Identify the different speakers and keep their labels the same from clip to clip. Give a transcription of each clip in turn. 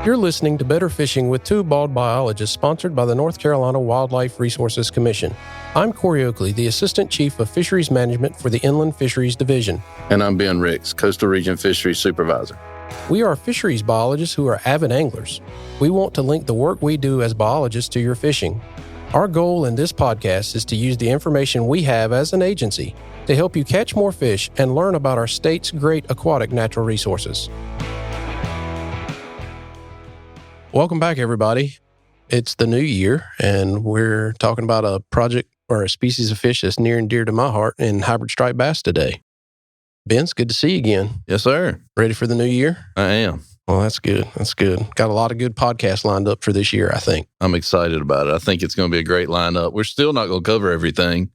Speaker 1: You're listening to Better Fishing with Two Bald Biologists, sponsored by the North Carolina Wildlife Resources Commission. I'm Corey Oakley, the Assistant Chief of Fisheries Management for the Inland Fisheries Division.
Speaker 2: And I'm Ben Ricks, Coastal Region Fisheries Supervisor.
Speaker 1: We are fisheries biologists who are avid anglers. We want to link the work we do as biologists to your fishing. Our goal in this podcast is to use the information we have as an agency to help you catch more fish and learn about our state's great aquatic natural resources. Welcome back, everybody. It's the new year, and we're talking about a project or a species of fish that's near and dear to my heart in hybrid striped bass today. Ben, it's good to see you again.
Speaker 2: Yes, sir.
Speaker 1: Ready for the new year?
Speaker 2: I am.
Speaker 1: Well, that's good. That's good. Got a lot of good podcasts lined up for this year, I think.
Speaker 2: I'm excited about it. I think it's going to be a great lineup. We're still not going to cover everything,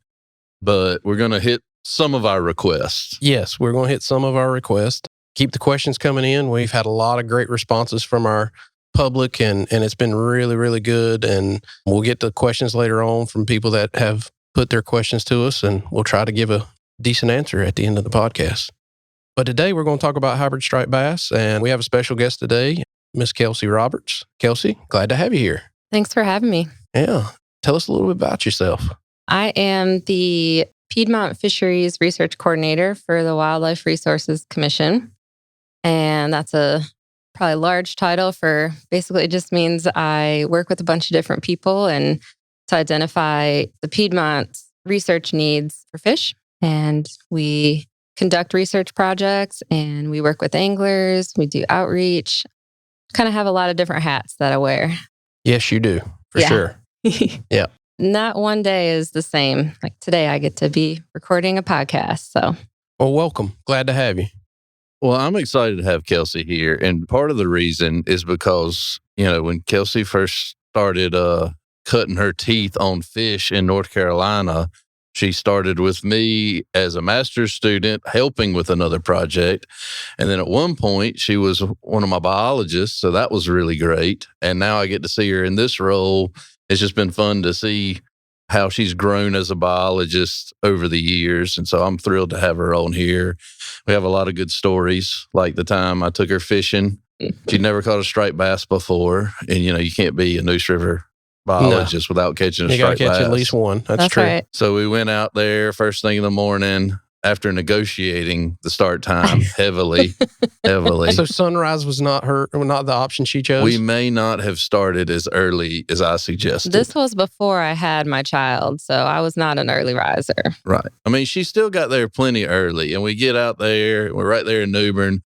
Speaker 2: but we're going to hit some of our requests.
Speaker 1: Yes, we're going to hit some of our requests. Keep the questions coming in. We've had a lot of great responses from our public, and it's been really, really good. And we'll get the questions later on from people that have put their questions to us, and we'll try to give a decent answer at the end of the podcast. But today we're going to talk about hybrid striped bass, and we have a special guest today, Miss Kelsey Roberts. Kelsey, glad to have you here.
Speaker 3: Thanks for having me.
Speaker 1: Yeah. Tell us a little bit about yourself.
Speaker 3: I am the Piedmont Fisheries Research Coordinator for the Wildlife Resources Commission. And that's a probably large title for basically it just means I work with a bunch of different people and to identify the Piedmont's research needs for fish. And we conduct research projects and we work with anglers. We do outreach. Kind of have a lot of different hats that I wear.
Speaker 1: Yes, you do. For sure. Yeah.
Speaker 3: Not one day is the same. Like today, I get to be recording a podcast. So,
Speaker 1: well, welcome. Glad to have you.
Speaker 2: Well, I'm excited to have Kelsey here. And part of the reason is because, when Kelsey first started cutting her teeth on fish in North Carolina, she started with me as a master's student helping with another project. And then at one point, she was one of my biologists. So that was really great. And now I get to see her in this role. It's just been fun to see how she's grown as a biologist over the years. And so I'm thrilled to have her on here. We have a lot of good stories, like the time I took her fishing. She'd never caught a striped bass before. And, you can't be a Neuse River biologist without catching a striped bass.
Speaker 1: You got to catch at least one. That's true.
Speaker 3: Right.
Speaker 2: So we went out there first thing in the morning after negotiating the start time heavily.
Speaker 1: So sunrise was not the option she chose?
Speaker 2: We may not have started as early as I suggested.
Speaker 3: This was before I had my child, so I was not an early riser.
Speaker 2: Right. I mean, she still got there plenty early, and we get out there, we're right there in New Bern,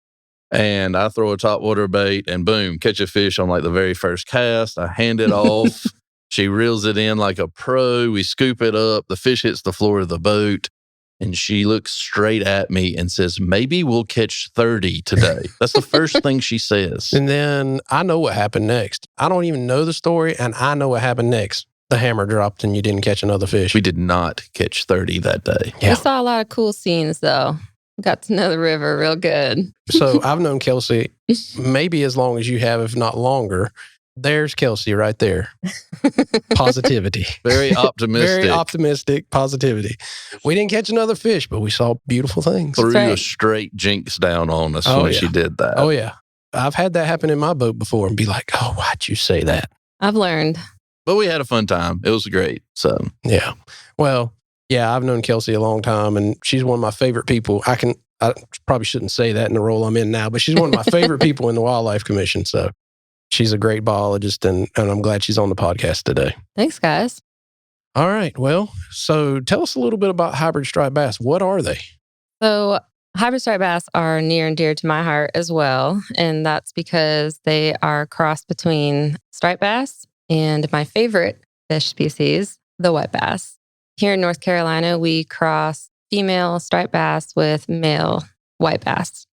Speaker 2: and I throw a topwater bait and boom, catch a fish on like the very first cast. I hand it off. She reels it in like a pro. We scoop it up. The fish hits the floor of the boat. And she looks straight at me and says, maybe we'll catch 30 today. That's the first thing she says.
Speaker 1: And then I know what happened next. I don't even know the story, and I know what happened next. The hammer dropped and you didn't catch another fish.
Speaker 2: We did not catch 30 that day.
Speaker 1: Yeah.
Speaker 3: We saw a lot of cool scenes, though. Got to know the river real good.
Speaker 1: So I've known Kelsey maybe as long as you have, if not longer. There's Kelsey right there. Positivity.
Speaker 2: Very optimistic.
Speaker 1: Very optimistic positivity. We didn't catch another fish, but we saw beautiful things.
Speaker 2: Threw a straight jinx down on us when she did that.
Speaker 1: Oh, yeah. I've had that happen in my boat before and be like, oh, why'd you say that?
Speaker 3: I've learned.
Speaker 2: But we had a fun time. It was great. So,
Speaker 1: yeah. Well, yeah, I've known Kelsey a long time, and she's one of my favorite people. I probably shouldn't say that in the role I'm in now, but she's one of my favorite people in the Wildlife Commission. So she's a great biologist, and I'm glad she's on the podcast today.
Speaker 3: Thanks, guys.
Speaker 1: All right. Well, so tell us a little bit about hybrid striped bass. What are they?
Speaker 3: So hybrid striped bass are near and dear to my heart as well. And that's because they are a cross between striped bass and my favorite fish species, the white bass. Here in North Carolina, we cross female striped bass with male white bass.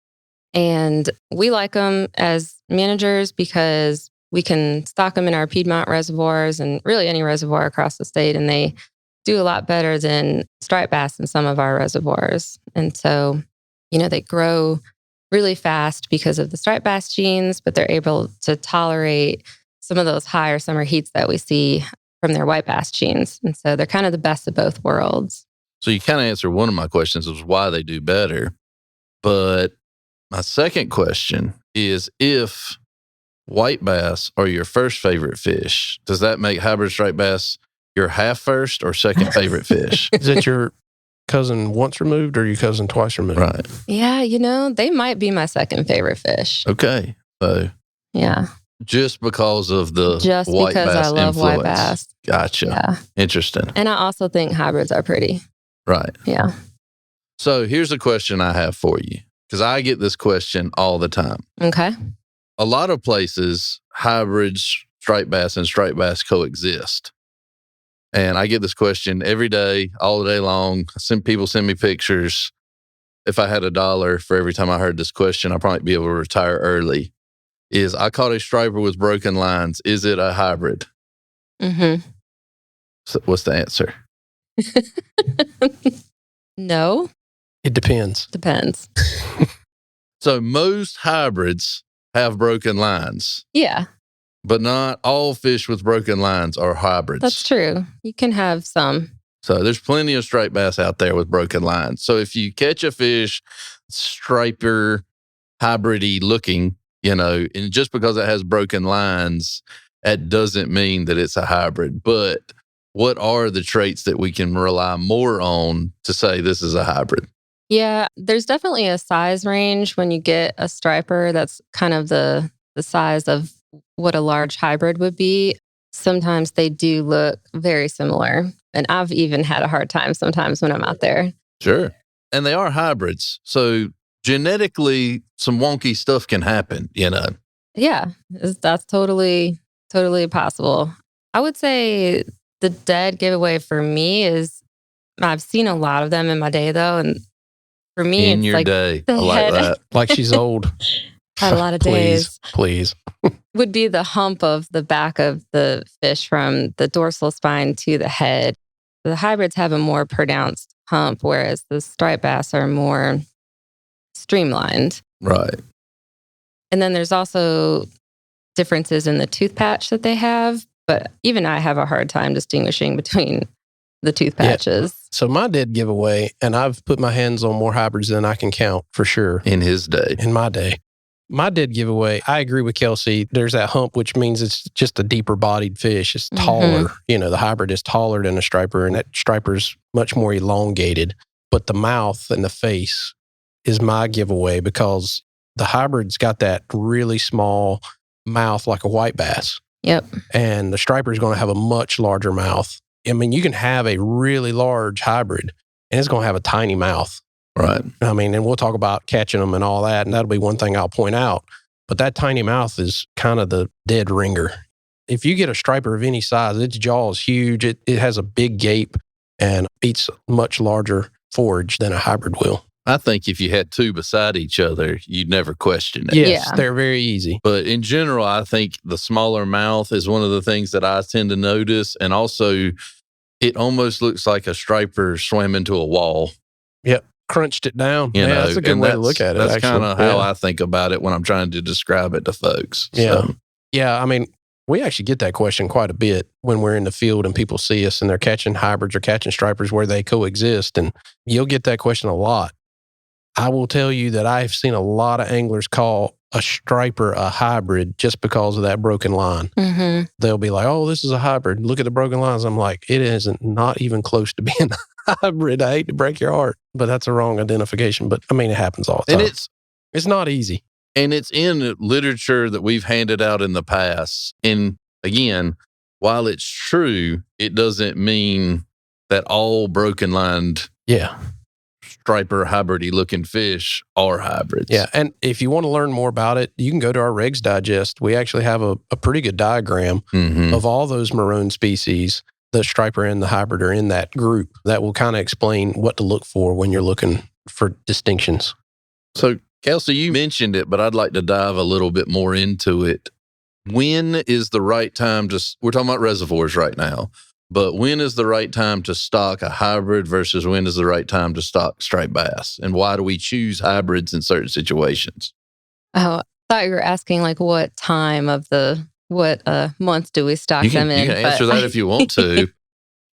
Speaker 3: And we like them as managers because we can stock them in our Piedmont reservoirs and really any reservoir across the state. And they do a lot better than striped bass in some of our reservoirs. And so, they grow really fast because of the striped bass genes, but they're able to tolerate some of those higher summer heats that we see from their white bass genes. And so they're kind of the best of both worlds.
Speaker 2: So you kind of answered one of my questions, was why they do better. But my second question is, if white bass are your first favorite fish, does that make hybrid striped bass your half first or second favorite fish?
Speaker 1: Is that your cousin once removed or your cousin twice removed?
Speaker 2: Right.
Speaker 3: Yeah, they might be my second favorite fish.
Speaker 2: Okay. So
Speaker 3: Yeah.
Speaker 2: just because of the
Speaker 3: Just
Speaker 2: white
Speaker 3: because
Speaker 2: bass
Speaker 3: I love
Speaker 2: influence.
Speaker 3: white bass.
Speaker 2: Gotcha.
Speaker 3: Yeah.
Speaker 2: Interesting.
Speaker 3: And I also think hybrids are pretty.
Speaker 2: Right.
Speaker 3: Yeah.
Speaker 2: So here's a question I have for you, because I get this question all the time.
Speaker 3: Okay.
Speaker 2: A lot of places, hybrids, striped bass, and striped bass coexist. And I get this question every day, all day long. People send me pictures. If I had $1 for every time I heard this question, I'd probably be able to retire early. I caught a striper with broken lines. Is it a hybrid?
Speaker 3: Mm-hmm.
Speaker 2: So what's the answer?
Speaker 3: No.
Speaker 1: It depends.
Speaker 3: Depends.
Speaker 2: So most hybrids have broken lines,
Speaker 3: Yeah,
Speaker 2: but not all fish with broken lines are hybrids.
Speaker 3: that's true. You can have some.
Speaker 2: So there's plenty of striped bass out there with broken lines. So if you catch a fish, striper, hybridy looking, and just because it has broken lines, that doesn't mean that it's a hybrid. But what are the traits that we can rely more on to say this is a hybrid?
Speaker 3: Yeah, there's definitely a size range when you get a striper that's kind of the size of what a large hybrid would be. Sometimes they do look very similar. And I've even had a hard time sometimes when I'm out there.
Speaker 2: Sure. And they are hybrids. So genetically, some wonky stuff can happen,
Speaker 3: Yeah, that's totally possible. I would say the dead giveaway for me is I've seen a lot of them in my day though. And for me,
Speaker 2: In
Speaker 3: it's
Speaker 2: your
Speaker 3: like
Speaker 2: day. I
Speaker 3: the
Speaker 2: like
Speaker 3: head.
Speaker 2: that.
Speaker 1: Like she's old.
Speaker 3: Had a lot of days.
Speaker 1: Please.
Speaker 3: Would be the hump of the back of the fish from the dorsal spine to the head. The hybrids have a more pronounced hump, whereas the striped bass are more streamlined.
Speaker 2: Right.
Speaker 3: And then there's also differences in the tooth patch that they have. But even I have a hard time distinguishing between the tooth patches.
Speaker 1: So my dead giveaway, and I've put my hands on more hybrids than I can count for sure
Speaker 2: In his day.
Speaker 1: in my day. My dead giveaway, I agree with Kelsey. There's that hump, which means it's just a deeper bodied fish. It's taller. The hybrid is taller than a striper, and that striper's much more elongated. But the mouth and the face is my giveaway because the hybrid's got that really small mouth like a white bass.
Speaker 3: Yep.
Speaker 1: And the striper is going to have a much larger mouth. I mean, you can have a really large hybrid and it's going to have a tiny mouth.
Speaker 2: Right.
Speaker 1: I mean, and we'll talk about catching them and all that. And that'll be one thing I'll point out. But that tiny mouth is kind of the dead ringer. If you get a striper of any size, its jaw is huge. It has a big gape and eats much larger forage than a hybrid will.
Speaker 2: I think if you had two beside each other, you'd never question it.
Speaker 1: Yes,
Speaker 3: Yeah.
Speaker 1: they're very easy.
Speaker 2: But in general, I think the smaller mouth is one of the things that I tend to notice. And also, it almost looks like a striper swam into a wall.
Speaker 1: Crunched it down.
Speaker 2: You know,
Speaker 1: that's a good
Speaker 2: and
Speaker 1: way to look at it.
Speaker 2: That's
Speaker 1: actually.
Speaker 2: kind of how
Speaker 1: Yeah.
Speaker 2: I think about it when I'm trying to describe it to folks.
Speaker 1: Yeah.
Speaker 2: So,
Speaker 1: Yeah, I mean, we actually get that question quite a bit when we're in the field and people see us and they're catching hybrids or catching stripers where they coexist. And you'll get that question a lot. I will tell you that I've seen a lot of anglers call a striper a hybrid just because of that broken line.
Speaker 3: Mm-hmm.
Speaker 1: They'll be like, oh, this is a hybrid. Look at the broken lines. I'm like, it isn't not even close to being a hybrid. I hate to break your heart, but that's a wrong identification. But I mean, it happens all the time.
Speaker 2: and
Speaker 1: It's not easy.
Speaker 2: it's in literature that we've handed out in the past. And again, while it's true, it doesn't mean that all broken lined
Speaker 1: Yeah.
Speaker 2: striper hybridy looking fish are hybrids.
Speaker 1: Yeah. And if you want to learn more about it, you can go to our Regs Digest. We actually have a pretty good diagram
Speaker 2: Mhm.
Speaker 1: of all those maroon species. The striper and the hybrid are in that group. That will kind of explain what to look for when you're looking for distinctions.
Speaker 2: So, Kelsey, you mentioned it, but I'd like to dive a little bit more into it. When is the right time we're talking about reservoirs right now, but when is the right time to stock a hybrid versus when is the right time to stock striped bass? And why do we choose hybrids in certain situations?
Speaker 3: Oh, I thought you were asking like what time of what month do we stock
Speaker 2: You can
Speaker 3: them in?
Speaker 2: answer
Speaker 3: but-
Speaker 2: that if you want to.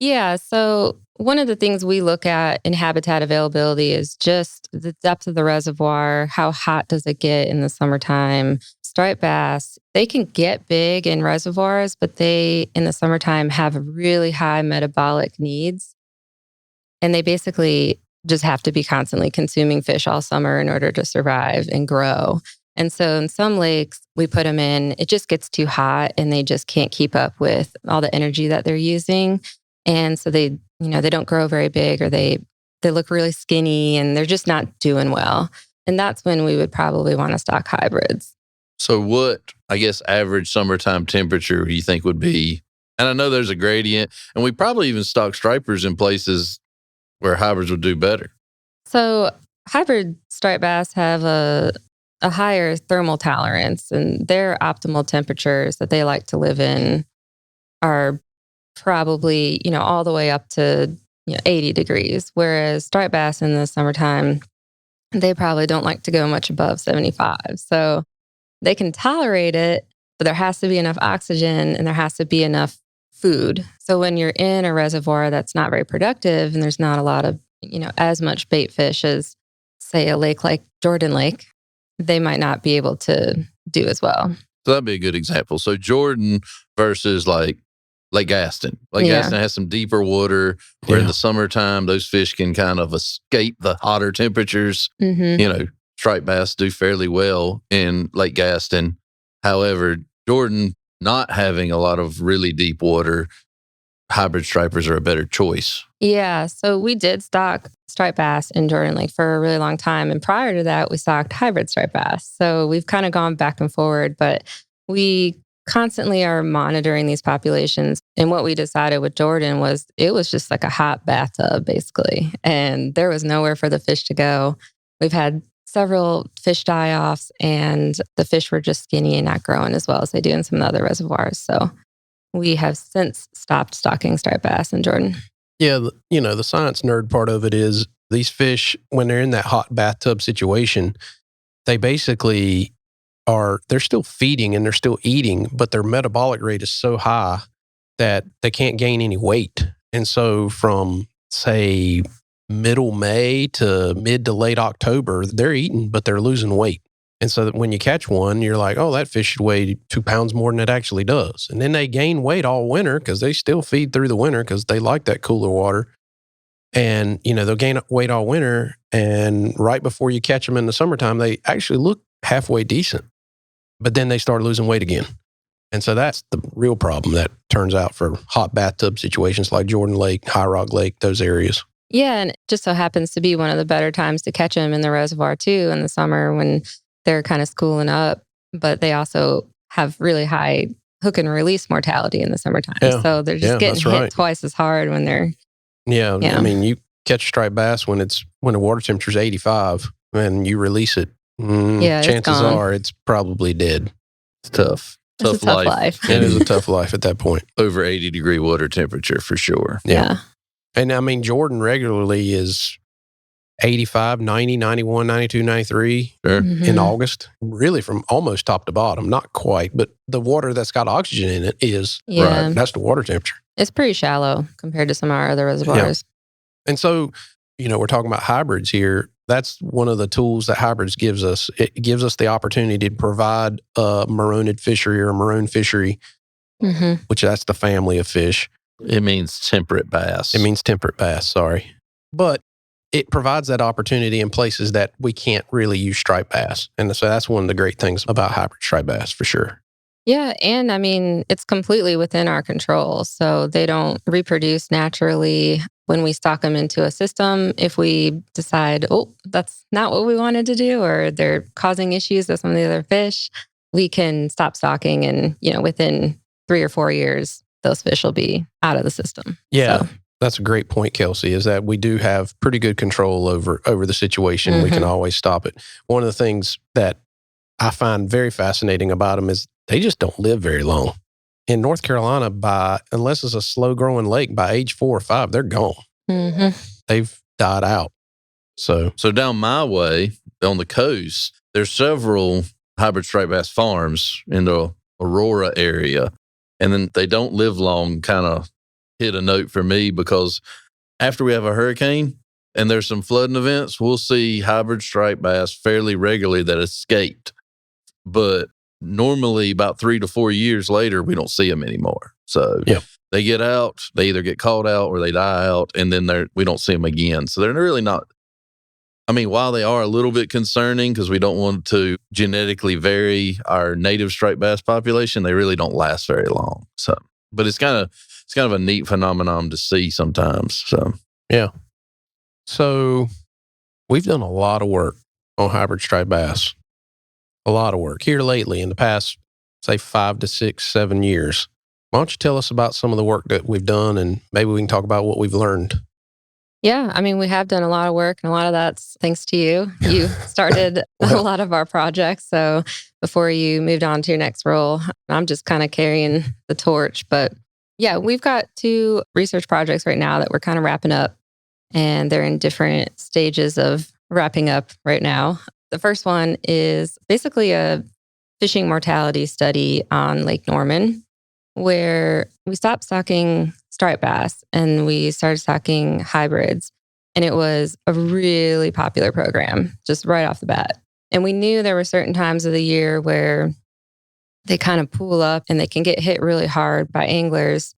Speaker 3: Yeah. So one of the things we look at in habitat availability is just the depth of the reservoir. How hot does it get in the summertime? striped bass, they can get big in reservoirs, but they, in the summertime, have really high metabolic needs. And they basically just have to be constantly consuming fish all summer in order to survive and grow. And so in some lakes, we put them in, it just gets too hot and they just can't keep up with all the energy that they're using. And so they don't grow very big, or they look really skinny and they're just not doing well. And that's when we would probably want to stock hybrids.
Speaker 2: So what, I guess, average summertime temperature you think would be? And I know there's a gradient, and we probably even stock stripers in places where hybrids would do better.
Speaker 3: So hybrid striped bass have a higher thermal tolerance, and their optimal temperatures that they like to live in are probably, all the way up to 80 degrees. Whereas striped bass in the summertime, they probably don't like to go much above 75. So they can tolerate it, but there has to be enough oxygen and there has to be enough food. So when you're in a reservoir that's not very productive and there's not a lot of, as much bait fish as, say, a lake like Jordan Lake, they might not be able to do as well.
Speaker 2: So that'd be a good example. So Jordan versus like Lake Gaston. Lake Gaston has some deeper water where in the summertime, those fish can kind of escape the hotter temperatures.
Speaker 3: Mm-hmm.
Speaker 2: Striped bass do fairly well in Lake Gaston. However, Jordan not having a lot of really deep water, hybrid stripers are a better choice.
Speaker 3: Yeah. So we did stock striped bass in Jordan Lake for a really long time. And prior to that, we stocked hybrid striped bass. So we've kind of gone back and forward, but we constantly are monitoring these populations. And what we decided with Jordan was it was just like a hot bathtub, basically. And there was nowhere for the fish to go. We've had several fish die-offs, and the fish were just skinny and not growing as well as they do in some of the other reservoirs. So we have since stopped stocking striped bass in Jordan.
Speaker 1: Yeah, the science nerd part of it is these fish, when they're in that hot bathtub situation, they basically they're still feeding and they're still eating, but their metabolic rate is so high that they can't gain any weight. And so from, say, middle May to mid to late October, they're eating, but they're losing weight. And so that when you catch one, you're like, oh, that fish should weigh 2 pounds more than it actually does. And then they gain weight all winter because they still feed through the winter because they like that cooler water. And, they'll gain weight all winter. And right before you catch them in the summertime, they actually look halfway decent. But then they start losing weight again. And so that's the real problem that turns out for hot bathtub situations like Jordan Lake, High Rock Lake, those areas.
Speaker 3: Yeah, and it just so happens to be one of the better times to catch them in the reservoir too in the summer when they're kind of schooling up. But they also have really high hook and release mortality in the summertime.
Speaker 1: Yeah.
Speaker 3: So they're just getting hit twice as hard when they're...
Speaker 1: Yeah, I mean, you catch striped bass when the water temperature is 85 and you release it. Chances are it's probably dead.
Speaker 2: It's tough.
Speaker 3: It's a tough life.
Speaker 1: It is a tough life at that point.
Speaker 2: Over 80 degree water temperature for sure.
Speaker 3: Yeah.
Speaker 1: And I mean, Jordan regularly is 85, 90, 91, 92, 93 in August, really from almost top to bottom. Not quite, but the water that's got oxygen in it is, right? That's the water temperature.
Speaker 3: It's pretty shallow compared to some of our other reservoirs.
Speaker 1: Yeah. And so, we're talking about hybrids here. That's one of the tools that hybrids gives us. It gives us the opportunity to provide a marooned fishery or a maroon fishery, which that's the family of fish.
Speaker 2: It means temperate bass.
Speaker 1: It means temperate bass, sorry. But it provides that opportunity in places that we can't really use striped bass. And so that's one of the great things about hybrid striped bass for sure.
Speaker 3: Yeah. And I mean, it's completely within our control. So they don't reproduce naturally when we stock them into a system. If we decide, that's not what we wanted to do, or they're causing issues with some of the other fish, we can stop stocking. And, within 3 or 4 years, those fish will be out of the system.
Speaker 1: Yeah. So. That's a great point, Kelsey, is that we do have pretty good control over the situation. We can always stop it. One of the things that I find very fascinating about them is they just don't live very long. In North Carolina, unless it's a slow-growing lake, by age 4 or 5, they're gone. They've died out. So
Speaker 2: down my way, on the coast, there's several hybrid striped bass farms in the Aurora area. And then they don't live long, kind of hit a note for me, because after we have a hurricane and there's some flooding events, we'll see hybrid striped bass fairly regularly that escaped. But normally about 3 to 4 years later, we don't see them anymore. So
Speaker 1: Yeah.
Speaker 2: they get out, they either get caught out or they die out, and then we don't see them again. So they're really not. I mean, while they are a little bit concerning because we don't want to genetically vary our native striped bass population, they really don't last very long. So, but it's kind of a neat phenomenon to see sometimes. So,
Speaker 1: Yeah. So we've done a lot of work on hybrid striped bass. A lot of work here lately in the past, say 5 to 6, 7 years. Why don't you tell us about some of the work that we've done, and maybe we can talk about what we've learned.
Speaker 3: Yeah, I mean, we have done a lot of work, and a lot of that's thanks to you. You started a lot of our projects. So before you moved on to your next role, I'm just kind of carrying the torch. But yeah, we've got 2 research projects right now that we're kind of wrapping up, and they're in different stages of wrapping up right now. The first one is basically a fishing mortality study on Lake Norman, where we stopped stocking striped bass and we started stocking hybrids. And it was a really popular program just right off the bat. And we knew there were certain times of the year where they kind of pool up and they can get hit really hard by anglers.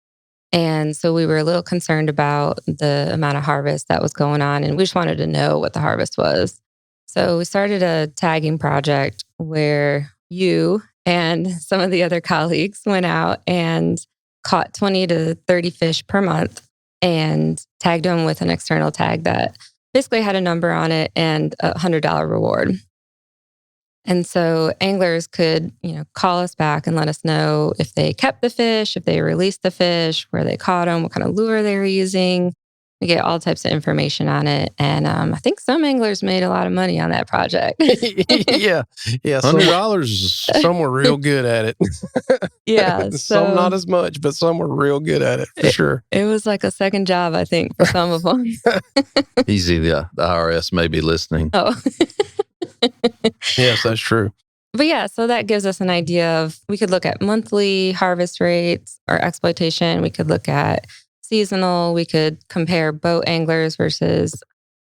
Speaker 3: And so we were a little concerned about the amount of harvest that was going on. And we just wanted to know what the harvest was. So we started a tagging project where you and some of the other colleagues went out and caught 20 to 30 fish per month and tagged them with an external tag that basically had a number on it and a $100 reward. And so anglers could, call us back and let us know if they kept the fish, if they released the fish, where they caught them, what kind of lure they were using. We get all types of information on it. And I think some anglers made a lot of money on that project.
Speaker 1: Yeah.
Speaker 2: $100.
Speaker 1: Some were real good at it.
Speaker 3: Yeah.
Speaker 1: Some not as much, but some were real good at it for sure.
Speaker 3: It was like a second job, I think, for some of them.
Speaker 2: Easy. The IRS may be listening.
Speaker 3: Oh.
Speaker 1: Yes, that's true.
Speaker 3: But yeah, so that gives us an idea of, we could look at monthly harvest rates or exploitation. We could look at seasonal. We could compare boat anglers versus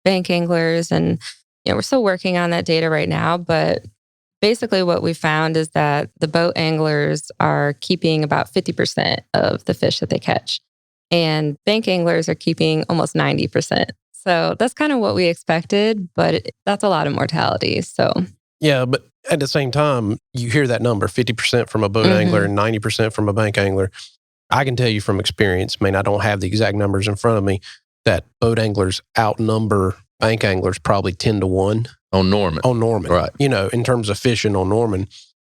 Speaker 3: bank anglers. And, we're still working on that data right now. But basically what we found is that the boat anglers are keeping about 50% of the fish that they catch. And bank anglers are keeping almost 90%. So that's kind of what we expected, but that's a lot of mortality. So
Speaker 1: yeah, but at the same time, you hear that number, 50% from a boat angler and 90% from a bank angler. I can tell you from experience, I don't have the exact numbers in front of me, that boat anglers outnumber bank anglers probably 10 to 1.
Speaker 2: On Norman.
Speaker 1: Right. In terms of fishing on Norman,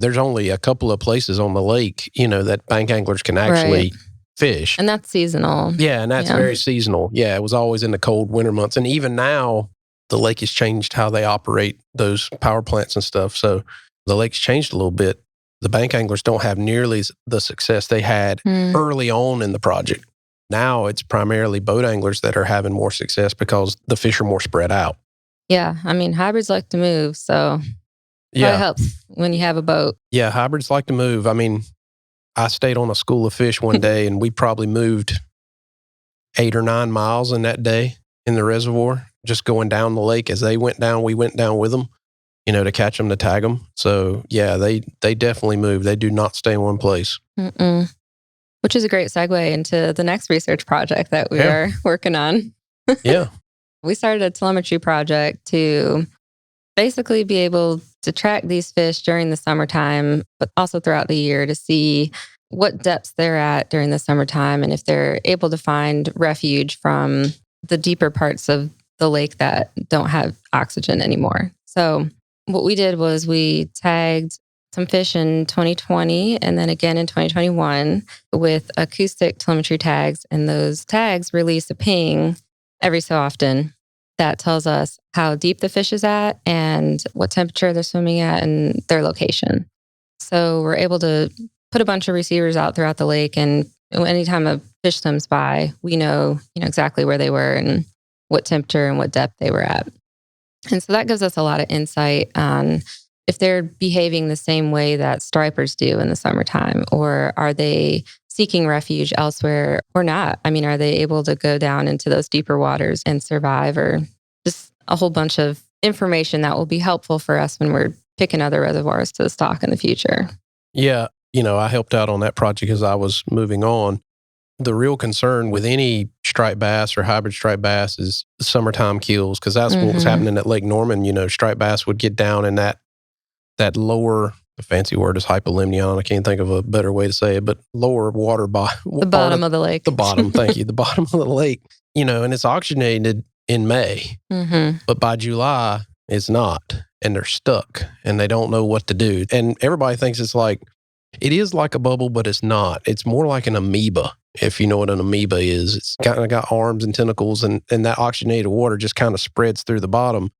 Speaker 1: there's only a couple of places on the lake, that bank anglers can actually fish.
Speaker 3: And that's seasonal.
Speaker 1: Yeah, and that's very seasonal. Yeah, it was always in the cold winter months. And even now, the lake has changed how they operate those power plants and stuff. So the lake's changed a little bit. The bank anglers don't have nearly the success they had early on in the project. Now it's primarily boat anglers that are having more success because the fish are more spread out.
Speaker 3: Yeah, hybrids like to move, so it helps when you have a boat.
Speaker 1: Yeah, hybrids like to move. I stayed on a school of fish one day and we probably moved 8 or 9 miles in that day in the reservoir, just going down the lake. As they went down, we went down with them, to catch them, to tag them. So yeah, they definitely move. They do not stay in one place.
Speaker 3: Which is a great segue into the next research project that we are working on.
Speaker 1: Yeah.
Speaker 3: We started a telemetry project to basically be able to track these fish during the summertime, but also throughout the year to see what depths they're at during the summertime and if they're able to find refuge from the deeper parts of the lake that don't have oxygen anymore. So what we did was we tagged some fish in 2020 and then again in 2021 with acoustic telemetry tags. And those tags release a ping every so often that tells us how deep the fish is at and what temperature they're swimming at and their location. So we're able to put a bunch of receivers out throughout the lake, and anytime a fish swims by, we know, exactly where they were and what temperature and what depth they were at. And so that gives us a lot of insight on if they're behaving the same way that stripers do in the summertime, or are they seeking refuge elsewhere or not? Are they able to go down into those deeper waters and survive, or just a whole bunch of information that will be helpful for us when we're picking other reservoirs to stock in the future.
Speaker 1: Yeah. I helped out on that project as I was moving on. The real concern with any striped bass or hybrid striped bass is summertime kills, because that's what was happening at Lake Norman. Striped bass would get down in that lower, the fancy word is hypolimnion. I can't think of a better way to say it, but lower water
Speaker 3: the bottom of the lake.
Speaker 1: The bottom, thank you. The bottom of the lake, and it's oxygenated in May, but by July, it's not. And they're stuck and they don't know what to do. And everybody thinks it is like a bubble, but it's not. It's more like an amoeba, if you know what an amoeba is. It's kind of got arms and tentacles, and that oxygenated water just kind of spreads through the bottom.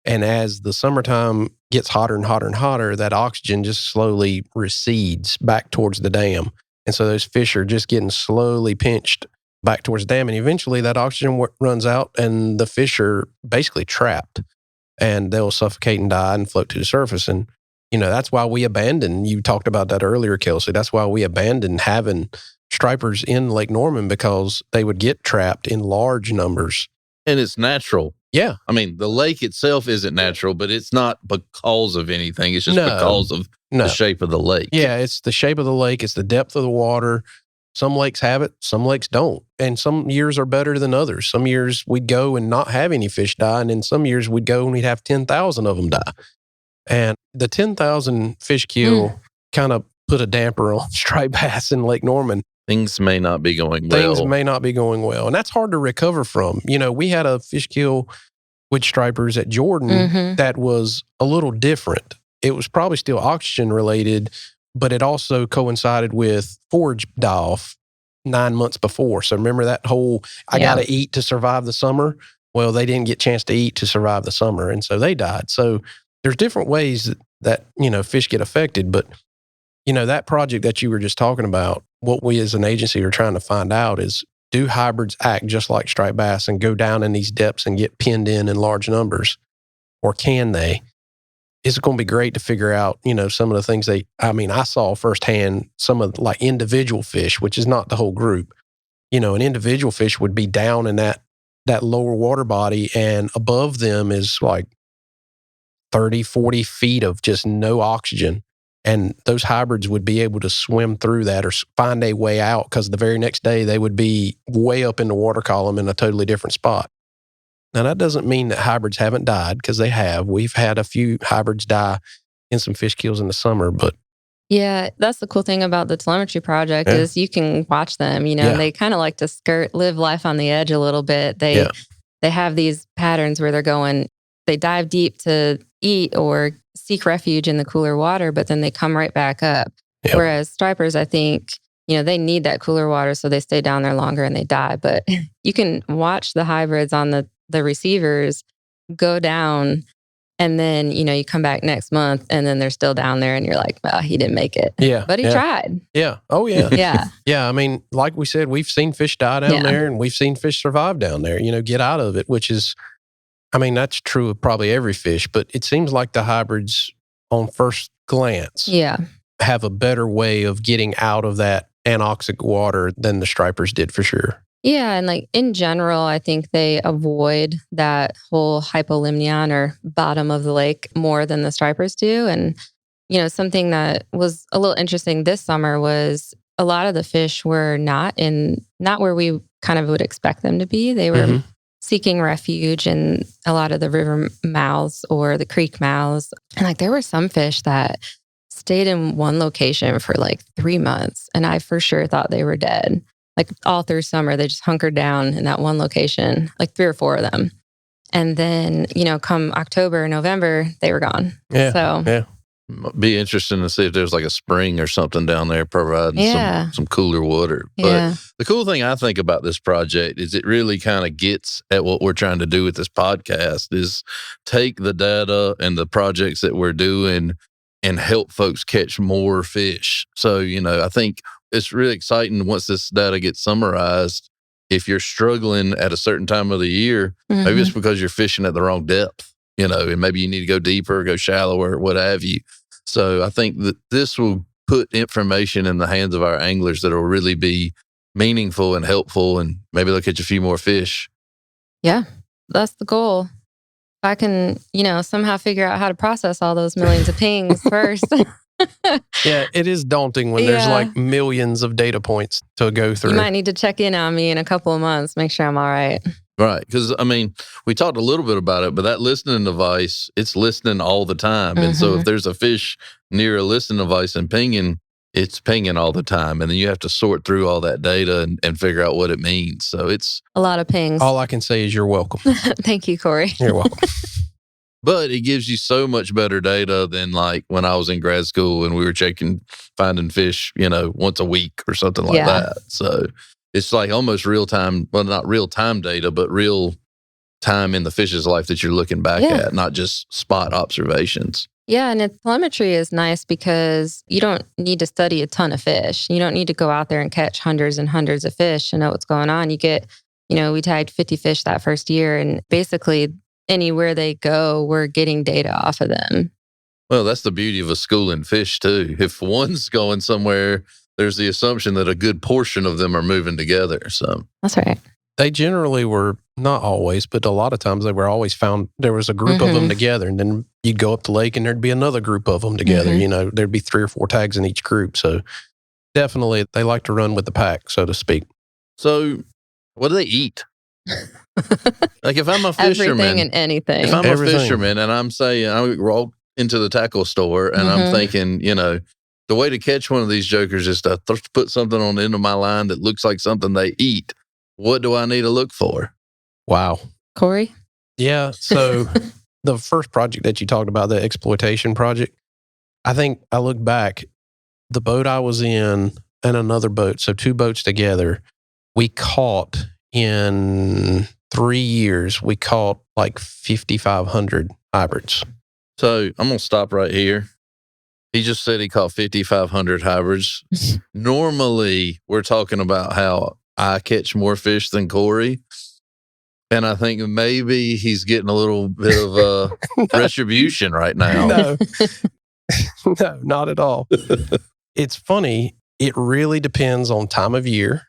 Speaker 1: And as the summertime gets hotter and hotter and hotter, that oxygen just slowly recedes back towards the dam. And so those fish are just getting slowly pinched back towards the dam. And eventually that oxygen runs out and the fish are basically trapped, and they'll suffocate and die and float to the surface. And that's why we abandoned, you talked about that earlier, Kelsey, that's why we abandoned having stripers in Lake Norman, because they would get trapped in large numbers.
Speaker 2: And it's natural.
Speaker 1: Yeah.
Speaker 2: I mean, the lake itself isn't natural, but it's not because of anything. It's just because of the shape of the lake.
Speaker 1: Yeah, it's the shape of the lake. It's the depth of the water. Some lakes have it, some lakes don't. And some years are better than others. Some years we'd go and not have any fish die, and then some years we'd go and we'd have 10,000 of them die. And the 10,000 fish kill kind of put a damper on striped bass in Lake Norman.
Speaker 2: Things may not be going well.
Speaker 1: Things may not be going well. And that's hard to recover from. We had a fish kill with stripers at Jordan that was a little different. It was probably still oxygen related, but it also coincided with forage die-off 9 months before. So remember that whole, I got to eat to survive the summer? Well, they didn't get a chance to eat to survive the summer, and so they died. So there's different ways that fish get affected, but that project that you were just talking about, what we as an agency are trying to find out is, do hybrids act just like striped bass and go down in these depths and get pinned in large numbers? Or can they? It's going to be great to figure out, some of the things I saw firsthand, some of like individual fish, which is not the whole group. An individual fish would be down in that lower water body, and above them is like 30, 40 feet of just no oxygen. And those hybrids would be able to swim through that or find a way out, because the very next day they would be way up in the water column in a totally different spot. Now, that doesn't mean that hybrids haven't died, because they have. We've had a few hybrids die in some fish kills in the summer, but...
Speaker 3: Yeah, that's the cool thing about the telemetry project is you can watch them, they kind of like to live life on the edge a little bit. They have these patterns where they dive deep to eat or seek refuge in the cooler water, but then they come right back up. Yep. Whereas stripers, I think, they need that cooler water, so they stay down there longer and they die. But you can watch the hybrids on the receivers go down, and then, you come back next month and then they're still down there and you're like, well, he didn't make it.
Speaker 1: Yeah.
Speaker 3: But he tried.
Speaker 1: Yeah. Oh, yeah.
Speaker 3: Yeah.
Speaker 1: Yeah. I mean, like we said, we've seen fish die down there, and we've seen fish survive down there, get out of it, which is, that's true of probably every fish, but it seems like the hybrids on first glance have a better way of getting out of that anoxic water than the stripers did, for sure.
Speaker 3: Yeah. And like in general, I think they avoid that whole hypolimnion or bottom of the lake more than the stripers do. And, something that was a little interesting this summer was a lot of the fish were not where we kind of would expect them to be. They were seeking refuge in a lot of the river mouths or the creek mouths. And like there were some fish that stayed in one location for like 3 months. And I for sure thought they were dead. Like all through summer, they just hunkered down in that one location, like 3 or 4 of them. And then, come October, November, they were gone.
Speaker 1: Yeah.
Speaker 3: So
Speaker 2: be interesting to see if there's like a spring or something down there providing some cooler water. But the cool thing I think about this project is it really kind of gets at what we're trying to do with this podcast, is take the data and the projects that we're doing and help folks catch more fish. So, I think it's really exciting once this data gets summarized. If you're struggling at a certain time of the year, maybe it's because you're fishing at the wrong depth, and maybe you need to go deeper, go shallower, what have you. So I think that this will put information in the hands of our anglers that will really be meaningful and helpful, and maybe they'll catch a few more fish.
Speaker 3: Yeah, that's the goal. If I can, somehow figure out how to process all those millions of pings first.
Speaker 1: Yeah, it is daunting when there's
Speaker 3: Yeah.
Speaker 1: like millions of data points to go through.
Speaker 3: You might need to check in on me in a couple of months, make sure I'm all right.
Speaker 2: Right. Because, I mean, we talked a little bit about it, but that listening device, it's listening all the time. And so if there's a fish near a listening device and pinging, it's pinging all the time. And then you have to sort through all that data and figure out what it means. So it's
Speaker 3: A lot of pings.
Speaker 1: All I can say is you're welcome.
Speaker 3: Thank you, Corey.
Speaker 1: You're welcome.
Speaker 2: But it gives you so much better data than like when I was in grad school and we were finding fish, once a week or something like that. So it's like almost real time, well, not real time data, but real time in the fish's life that you're looking back at, not just spot observations.
Speaker 3: Yeah, and telemetry is nice because you don't need to study a ton of fish. You don't need to go out there and catch hundreds and hundreds of fish to know what's going on. You get, we tagged 50 fish that first year, and basically anywhere they go, we're getting data off of them.
Speaker 2: Well, that's the beauty of a school in fish too. If one's going somewhere, there's the assumption that a good portion of them are moving together. So
Speaker 3: That's right.
Speaker 1: They generally were, not always, but a lot of times they were always found, there was a group of them together, and then you'd go up the lake and there'd be another group of them together. There'd be 3 or 4 tags in each group. So definitely they like to run with the pack, so to speak.
Speaker 2: So what do they eat? Like if I'm a fisherman,
Speaker 3: Everything and anything.
Speaker 2: if I'm
Speaker 1: Everything.
Speaker 2: a fisherman and I'm saying I walk into the tackle store and I'm thinking, the way to catch one of these jokers is to put something on the end of my line that looks like something they eat. What do I need to look for?
Speaker 1: Wow.
Speaker 3: Corey?
Speaker 1: Yeah. So the first project that you talked about, the exploitation project, I think I look back, the boat I was in and another boat, so 2 boats together, we caught in 3 years, we caught like 5,500 hybrids.
Speaker 2: So I'm going to stop right here. He just said he caught 5,500 hybrids. Normally, we're talking about how I catch more fish than Corey. And I think maybe he's getting a little bit of retribution right now.
Speaker 1: No, no, not at all. It's funny. It really depends on time of year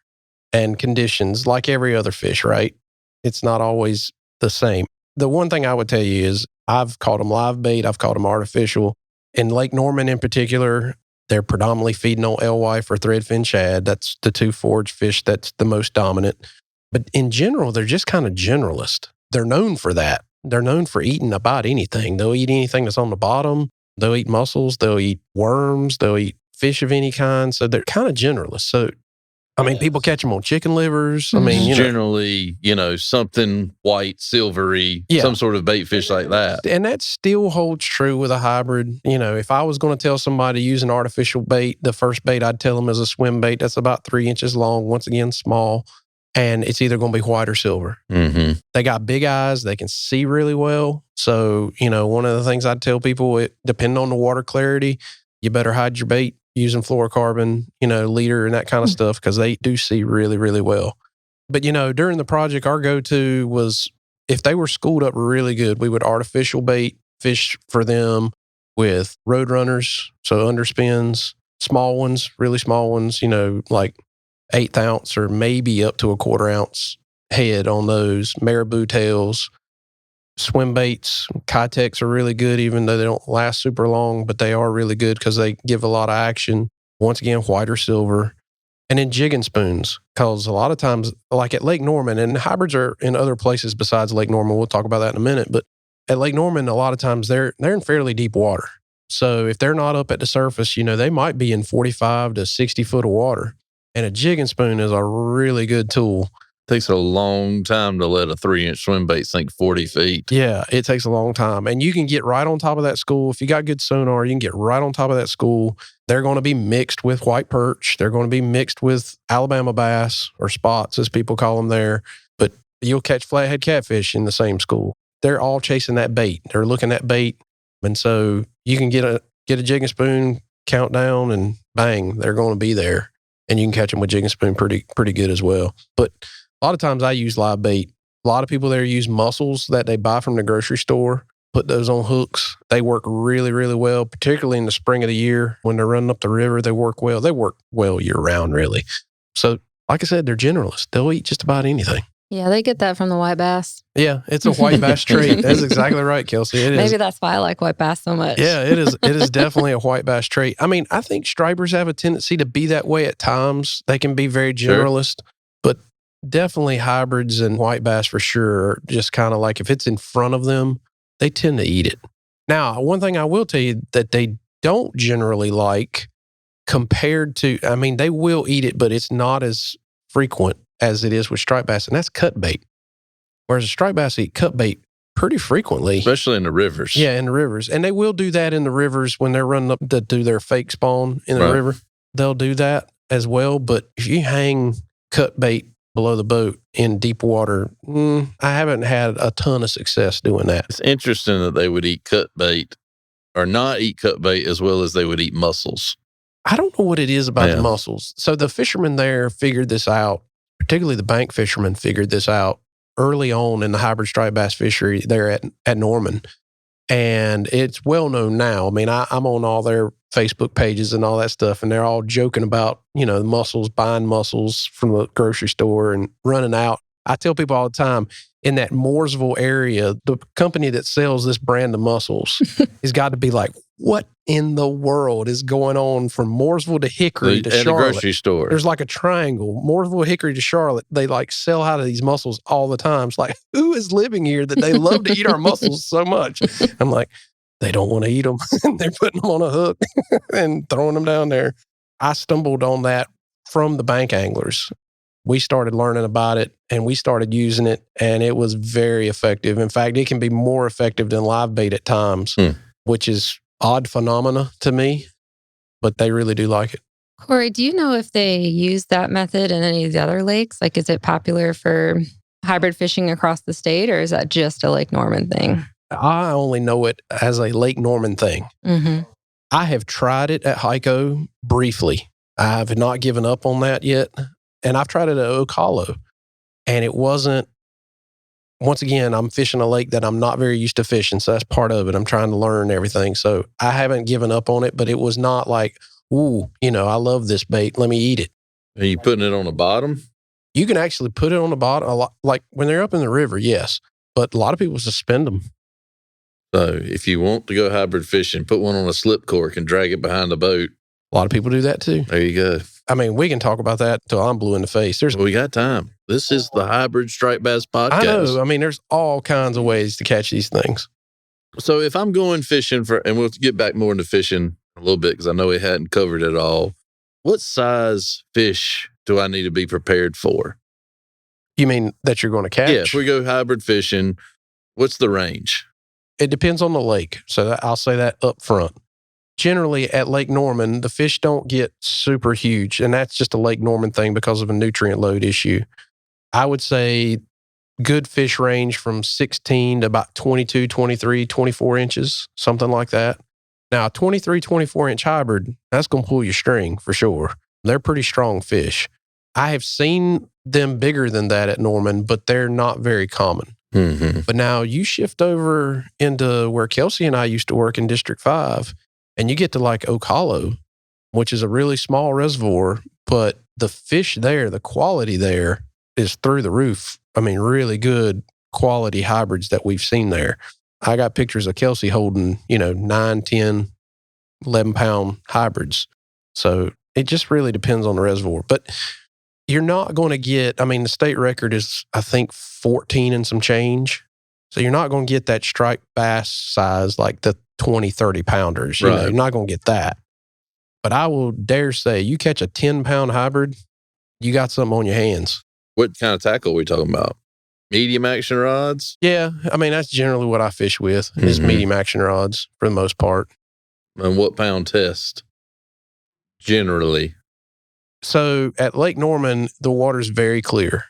Speaker 1: and conditions, like every other fish, right? It's not always the same. The one thing I would tell you is I've caught them live bait. I've caught them artificial. In Lake Norman in particular, they're predominantly feeding on alewife or threadfin shad. That's the 2 forage fish that's the most dominant. But in general, they're just kind of generalist. They're known for that. They're known for eating about anything. They'll eat anything that's on the bottom. They'll eat mussels. They'll eat worms. They'll eat fish of any kind. So they're kind of generalists. So, I mean, people catch them on chicken livers. I mean,
Speaker 2: generally, something white, silvery, some sort of bait fish like that.
Speaker 1: And that still holds true with a hybrid. If I was going to tell somebody to use an artificial bait, the first bait I'd tell them is a swim bait that's about 3 inches long, once again, small. And it's either going to be white or silver.
Speaker 2: Mm-hmm.
Speaker 1: They got big eyes. They can see really well. So, one of the things I'd tell people, depending on the water clarity, you better hide your bait using fluorocarbon, leader and that kind of stuff, because they do see really, really well. But, during the project, our go-to was if they were schooled up really good, we would artificial bait fish for them with road runners, so underspins, small ones, really small ones, like 1/8 ounce or maybe up to a 1/4 ounce head on those, marabou tails, swim baits. Kitex are really good, even though they don't last super long, but they are really good because they give a lot of action. Once again, white or silver. And then jigging spoons, because a lot of times, like at Lake Norman, and hybrids are in other places besides Lake Norman, we'll talk about that in a minute, but at Lake Norman, a lot of times they're in fairly deep water. So if they're not up at the surface, they might be in 45 to 60 foot of water. And a jigging spoon is a really good tool.
Speaker 2: Takes a long time to let a 3-inch swim bait sink 40 feet.
Speaker 1: Yeah, it takes a long time. And you can get right on top of that school. If you got good sonar, you can get right on top of that school. They're going to be mixed with white perch. They're going to be mixed with Alabama bass, or spots as people call them there. But you'll catch flathead catfish in the same school. They're all chasing that bait. They're looking at bait. And so you can get a jigging spoon, count down, and bang, they're going to be there. And you can catch them with jigging spoon pretty good as well. But a lot of times I use live bait. A lot of people there use mussels that they buy from the grocery store, put those on hooks. They work really, really well, particularly in the spring of the year when they're running up the river. They work well. They work well year round, really. So, like I said, they're generalists. They'll eat just about anything.
Speaker 3: Yeah, they get that from the white bass.
Speaker 1: Yeah, it's a white bass trait. That's exactly right, Kelsey. It is.
Speaker 3: Maybe that's why I like white bass so much.
Speaker 1: Yeah, it is. It is definitely a white bass trait. I mean, I think stripers have a tendency to be that way at times. They can be very generalist, but definitely hybrids and white bass for sure are just kind of like if it's in front of them, they tend to eat it. Now, one thing I will tell you that they don't generally like compared to, I mean, they will eat it, but it's not as frequent as it is with striped bass, and that's cut bait. Whereas a striped bass eat cut bait pretty frequently.
Speaker 2: Especially in the rivers.
Speaker 1: Yeah, in the rivers. And they will do that in the rivers when they're running up to do their fake spawn in the river. They'll do that as well. But if you hang cut bait below the boat in deep water, I haven't had a ton of success doing that.
Speaker 2: It's interesting that they would eat cut bait or not eat cut bait as well as they would eat mussels.
Speaker 1: I don't know what it is about the mussels. So the fishermen there figured this out, particularly the bank fishermen figured this out early on in the hybrid striped bass fishery there at Norman. And it's well known now. I mean, I'm on all their Facebook pages and all that stuff, and they're all joking about, the mussels, buying mussels from the grocery store and running out. I tell people all the time, in that Mooresville area, the company that sells this brand of mussels has got to be like, what in the world is going on from Mooresville to Hickory to Charlotte?
Speaker 2: The grocery store.
Speaker 1: There's like a triangle. Mooresville, Hickory to Charlotte. They like sell out of these mussels all the time. It's like, who is living here that they love to eat our mussels so much? I'm like, they don't want to eat them. They're putting them on a hook and throwing them down there. I stumbled on that from the bank anglers. We started learning about it and we started using it, and it was very effective. In fact, it can be more effective than live bait at times, which is odd phenomena to me, but they really do like it.
Speaker 3: Corey, do you know if they use that method in any of the other lakes? Like, is it popular for hybrid fishing across the state, or is that just a Lake Norman thing?
Speaker 1: I only know it as a Lake Norman thing. Mm-hmm. I have tried it at Hyco briefly. I have not given up on that yet. And I've tried it at Oak Hollow, and it wasn't, once again, I'm fishing a lake that I'm not very used to fishing. So that's part of it. I'm trying to learn everything. So I haven't given up on it, but it was not like, ooh, I love this bait. Let me eat it.
Speaker 2: Are you putting it on the bottom?
Speaker 1: You can actually put it on the bottom a lot, like when they're up in the river, yes. But a lot of people suspend them.
Speaker 2: So if you want to go hybrid fishing, put one on a slip cork and drag it behind the boat.
Speaker 1: A lot of people do that too.
Speaker 2: There you go.
Speaker 1: I mean, we can talk about that till I'm blue in the face.
Speaker 2: We got time. This is the Hybrid Striped Bass Podcast.
Speaker 1: I know. I mean, there's all kinds of ways to catch these things.
Speaker 2: So if I'm going fishing and we'll get back more into fishing a little bit because I know we hadn't covered it all. What size fish do I need to be prepared for?
Speaker 1: You mean that you're going to catch?
Speaker 2: Yeah, if we go hybrid fishing, what's the range?
Speaker 1: It depends on the lake. So I'll say that up front. Generally, at Lake Norman, the fish don't get super huge, and that's just a Lake Norman thing because of a nutrient load issue. I would say good fish range from 16 to about 22, 23, 24 inches, something like that. Now, a 23, 24-inch hybrid, that's going to pull your string for sure. They're pretty strong fish. I have seen them bigger than that at Norman, but they're not very common. Mm-hmm. But now you shift over into where Kelsey and I used to work in District 5, and you get to like Oak Hollow, which is a really small reservoir, but the fish there, the quality there is through the roof. I mean, really good quality hybrids that we've seen there. I got pictures of Kelsey holding, 9, 10, 11-pound hybrids. So it just really depends on the reservoir. But you're not going to get, the state record is, I think, 14 and some change. So you're not going to get that striped bass size like the 20, 30 pounders. You're not going to get that. But I will dare say you catch a 10-pound hybrid, you got something on your hands.
Speaker 2: What kind of tackle are we talking about? Medium action rods?
Speaker 1: Yeah. That's generally what I fish with is medium action rods for the most part.
Speaker 2: And what pound test? Generally.
Speaker 1: So at Lake Norman, the water's very clear.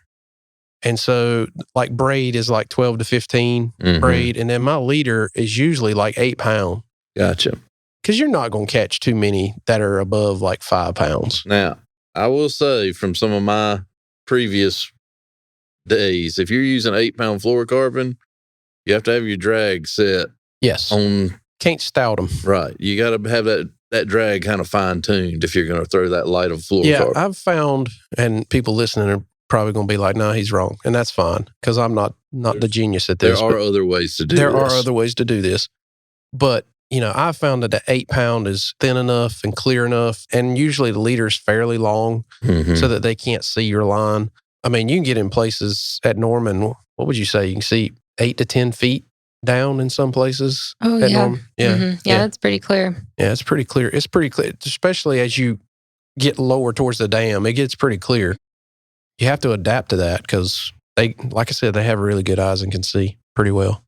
Speaker 1: And so like braid is like 12 to 15 braid. And then my leader is usually like 8 pound.
Speaker 2: Gotcha.
Speaker 1: Because you're not going to catch too many that are above like 5 pounds.
Speaker 2: Now, I will say from some of my previous days, if you're using 8-pound fluorocarbon, you have to have your drag set.
Speaker 1: Yes. Can't stout them.
Speaker 2: Right. You got to have that drag kind of fine-tuned if you're going to throw that light of fluorocarbon.
Speaker 1: Yeah, I've found, and people listening are probably going to be like, no, he's wrong. And that's fine because I'm not the genius at this.
Speaker 2: There are other ways to do
Speaker 1: There
Speaker 2: this.
Speaker 1: are other ways to do this. But, I found that the 8-pound is thin enough and clear enough. And usually the leader is fairly long so that they can't see your line. I mean, you can get in places at Norman. What would you say? You can see 8 to 10 feet down in some places.
Speaker 3: Oh,
Speaker 1: at
Speaker 3: yeah.
Speaker 1: Norman. Yeah.
Speaker 3: Mm-hmm. Yeah, it's pretty clear.
Speaker 1: Yeah, it's pretty clear. It's pretty clear, especially as you get lower towards the dam. It gets pretty clear. You have to adapt to that because they, like I said, they have really good eyes and can see pretty well.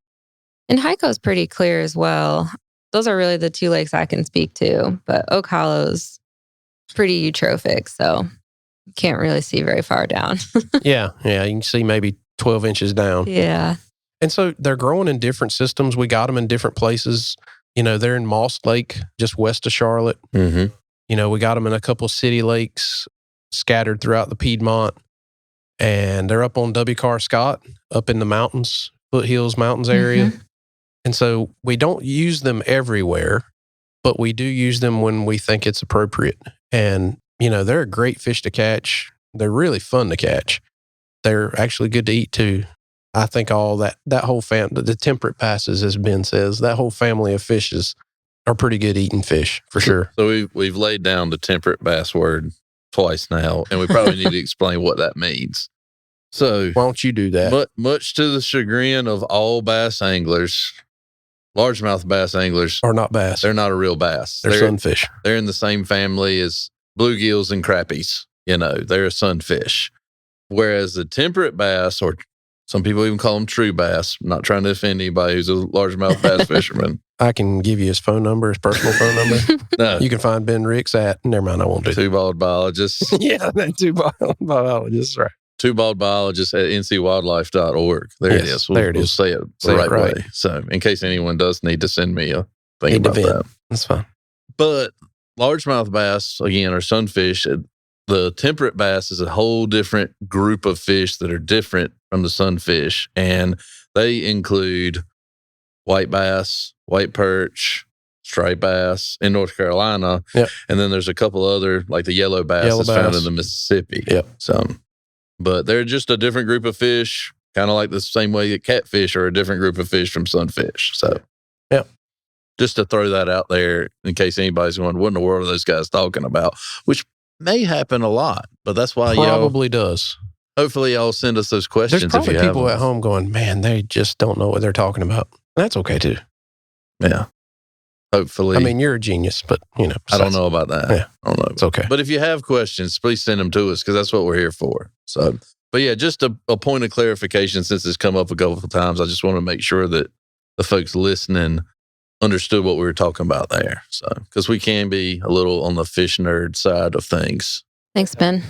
Speaker 3: And Hyco's pretty clear as well. Those are really the two lakes I can speak to, but Oak Hollow's pretty eutrophic, so you can't really see very far down.
Speaker 1: Yeah, you can see maybe 12 inches down.
Speaker 3: Yeah.
Speaker 1: And so they're growing in different systems. We got them in different places. They're in Moss Lake, just west of Charlotte.
Speaker 2: Mm-hmm.
Speaker 1: We got them in a couple of city lakes scattered throughout the Piedmont. And they're up on W. Carr Scott, up in the mountains, foothills mountains area.
Speaker 3: Mm-hmm.
Speaker 1: And so we don't use them everywhere, but we do use them when we think it's appropriate. And, they're a great fish to catch. They're really fun to catch. They're actually good to eat too. I think all that whole family, the temperate basses, as Ben says, that whole family of fishes are pretty good eating fish for sure.
Speaker 2: So we've laid down the temperate bass word twice now, and we probably need to explain what that means. So
Speaker 1: Why don't you do that?
Speaker 2: But much to the chagrin of all bass anglers, largemouth bass anglers,
Speaker 1: Or not bass.
Speaker 2: they're not a real bass.
Speaker 1: They're sunfish.
Speaker 2: They're in the same family as bluegills and crappies. They're a sunfish. Whereas the temperate bass, or some people even call them true bass, I'm not trying to offend anybody who's a largemouth bass fisherman.
Speaker 1: I can give you his phone number, his personal phone number.
Speaker 2: No,
Speaker 1: You can find Ben Ricks at, never mind, I won't do that.
Speaker 2: two-balled biologists.
Speaker 1: Yeah, that two biologists, right.
Speaker 2: Two-balled biologist at ncwildlife.org. There it
Speaker 1: Yes,
Speaker 2: is.
Speaker 1: there it
Speaker 2: We'll
Speaker 1: is.
Speaker 2: say it
Speaker 1: Say
Speaker 2: the
Speaker 1: it
Speaker 2: right,
Speaker 1: right.
Speaker 2: way. So in case anyone does need to send me a thing
Speaker 1: Need to
Speaker 2: about
Speaker 1: vent.
Speaker 2: that.
Speaker 1: That's fine.
Speaker 2: But largemouth bass, again, are sunfish. The temperate bass is a whole different group of fish that are different from the sunfish. And they include white bass, white perch, striped bass in North Carolina.
Speaker 1: Yep.
Speaker 2: And then there's a couple other, like the yellow bass
Speaker 1: Yellow
Speaker 2: that's found
Speaker 1: bass.
Speaker 2: in the Mississippi.
Speaker 1: Yep.
Speaker 2: But they're just a different group of fish, kind of like the same way that catfish are a different group of fish from sunfish. So,
Speaker 1: Yep.
Speaker 2: Just to throw that out there in case anybody's wondering, what in the world are those guys talking about? Which may happen a lot, but that's why
Speaker 1: Probably does.
Speaker 2: hopefully y'all send us those questions.
Speaker 1: There's probably
Speaker 2: if you
Speaker 1: people
Speaker 2: have
Speaker 1: at
Speaker 2: them.
Speaker 1: home going, man, they just don't know what they're talking about. And that's okay too.
Speaker 2: Yeah. Hopefully.
Speaker 1: I mean, you're a genius, but
Speaker 2: I don't
Speaker 1: besides-
Speaker 2: know about that.
Speaker 1: Yeah.
Speaker 2: I don't know.
Speaker 1: It's okay.
Speaker 2: But if you have questions, please send them to us because that's what we're here for. So, but yeah, just a point of clarification since it's come up a couple of times. I just want to make sure that the folks listening understood what we were talking about there. So, because we can be a little on the fish nerd side of things.
Speaker 3: Thanks, Ben.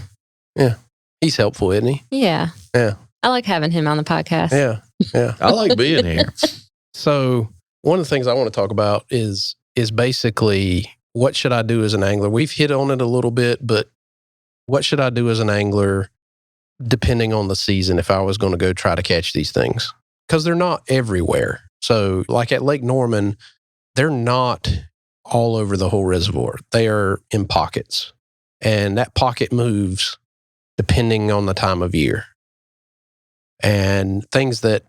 Speaker 1: He's helpful, isn't he?
Speaker 3: Yeah.
Speaker 1: Yeah.
Speaker 3: I like having him on the podcast.
Speaker 1: Yeah.
Speaker 2: I like being here.
Speaker 1: So one of the things I want to talk about is basically what should I do as an angler? We've hit on it a little bit, but what should I do as an angler depending on the season if I was going to go try to catch these things? Because they're not everywhere. So like at Lake Norman, they're not all over the whole reservoir. They are in pockets. And that pocket moves depending on the time of year. And things that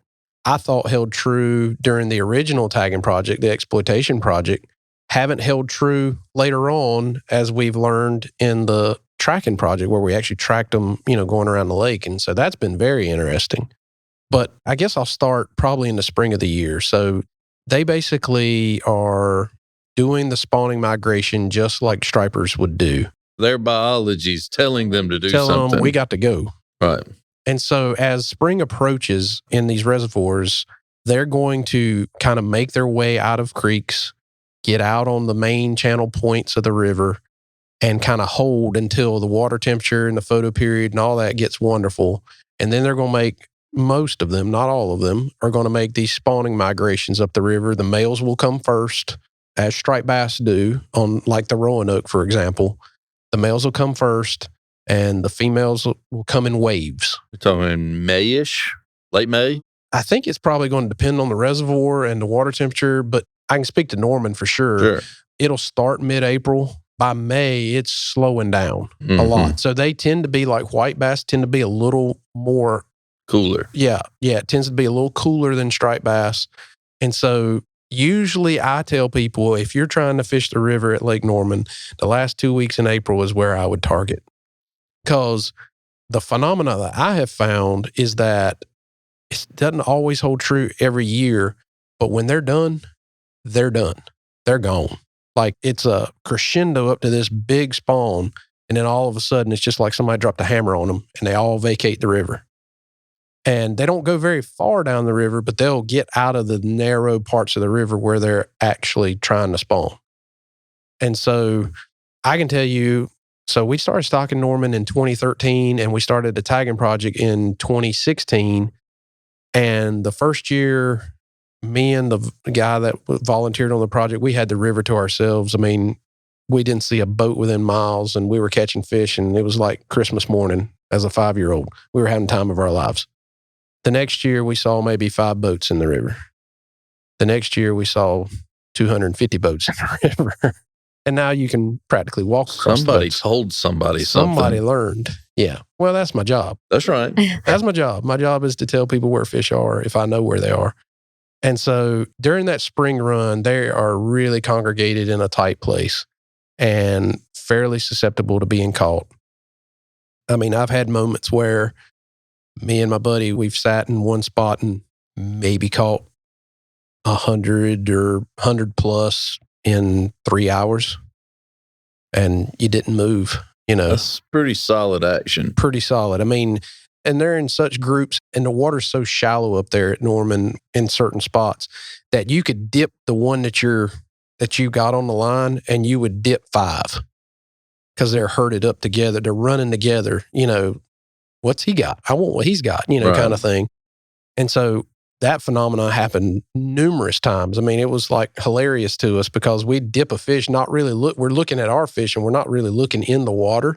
Speaker 1: I thought held true during the original tagging project, the exploitation project, haven't held true later on as we've learned in the tracking project where we actually tracked them, going around the lake. And so that's been very interesting. But I guess I'll start probably in the spring of the year. So they basically are doing the spawning migration just like stripers would do.
Speaker 2: Their biology's telling them to do
Speaker 1: Tell
Speaker 2: something.
Speaker 1: them we got to go.
Speaker 2: Right.
Speaker 1: And so as spring approaches in these reservoirs, they're going to kind of make their way out of creeks, get out on the main channel points of the river, and kind of hold until the water temperature and the photo period and all that gets wonderful. And then they're going to make, most of them, not all of them, are going to make these spawning migrations up the river. The males will come first, as striped bass do, on like the Roanoke, for example. The males will come first, and the females will come in waves.
Speaker 2: We're talking Mayish, late May.
Speaker 1: I think it's probably going to depend on the reservoir and the water temperature, but I can speak to Norman for sure.
Speaker 2: Sure.
Speaker 1: It'll start mid-April. by May, it's slowing down a
Speaker 2: Mhm.
Speaker 1: lot. So they tend to be like white bass, tend to be a little more
Speaker 2: Cooler.
Speaker 1: Yeah, it tends to be a little cooler than striped bass. And so usually I tell people, if you're trying to fish the river at Lake Norman, the last 2 weeks in April is where I would target. Because the phenomena that I have found is that it doesn't always hold true every year, but when they're done, they're done. They're gone. Like it's a crescendo up to this big spawn, and then all of a sudden it's just like somebody dropped a hammer on them and they all vacate the river. And they don't go very far down the river, but they'll get out of the narrow parts of the river where they're actually trying to spawn. And so I can tell you, so we started stocking Norman in 2013 and we started a tagging project in 2016. And the first year, me and the guy that volunteered on the project, we had the river to ourselves. I mean, we didn't see a boat within miles and we were catching fish and it was like Christmas morning as a 5-year-old. We were having the time of our lives. The next year, we saw maybe 5 boats in the river. The next year, we saw 250 boats in the river. And now you can practically walk across
Speaker 2: Somebody
Speaker 1: the boats.
Speaker 2: told somebody
Speaker 1: Somebody
Speaker 2: something.
Speaker 1: learned. Yeah. Well, that's my job.
Speaker 2: That's right.
Speaker 1: That's my job. My job is to tell people where fish are if I know where they are. And so during that spring run, they are really congregated in a tight place and fairly susceptible to being caught. I mean, I've had moments where me and my buddy, we've sat in one spot and maybe caught 100 or 100 plus in 3 hours. And you didn't move, you know.
Speaker 2: That's pretty solid action.
Speaker 1: Pretty solid. I mean, and they're in such groups and the water's so shallow up there at Norman in certain spots that you could dip the one that you got on the line and you would dip 5 because they're herded up together. They're running together, you know. What's he got? I want what he's got, you know,
Speaker 2: Right.
Speaker 1: kind of thing. And so that phenomenon happened numerous times. I mean, it was like hilarious to us because we'd dip a fish, not really we're looking at our fish and we're not really looking in the water.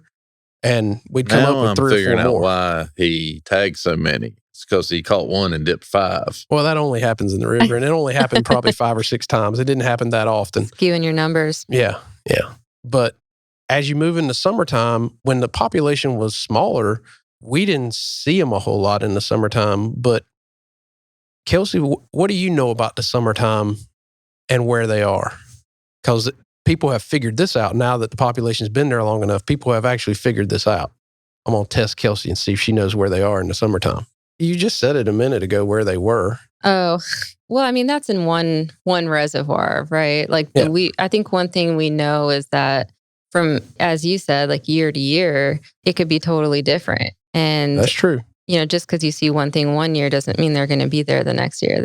Speaker 1: And we'd come
Speaker 2: Now
Speaker 1: up with
Speaker 2: I'm
Speaker 1: 3 or
Speaker 2: figuring
Speaker 1: 4
Speaker 2: out
Speaker 1: more.
Speaker 2: why he tagged so many. It's because he caught one and dipped 5.
Speaker 1: Well, that only happens in the river and it only happened probably 5 or 6 times. It didn't happen that often.
Speaker 3: Skewing your numbers.
Speaker 1: Yeah. But as you move into summertime, when the population was smaller, we didn't see them a whole lot in the summertime. But Kelsey, what do you know about the summertime and where they are? Because people have figured this out now that the population's been there long enough. People have actually figured this out. I'm going to test Kelsey and see if she knows where they are in the summertime. You just said it a minute ago where they were.
Speaker 3: Oh, well, I mean, that's in one reservoir, right? Like
Speaker 1: Yeah.
Speaker 3: I think one thing we know is that from, as you said, like year to year, it could be totally different. And,
Speaker 1: That's true.
Speaker 3: you know, just because you see one thing one year doesn't mean they're going to be there the next year.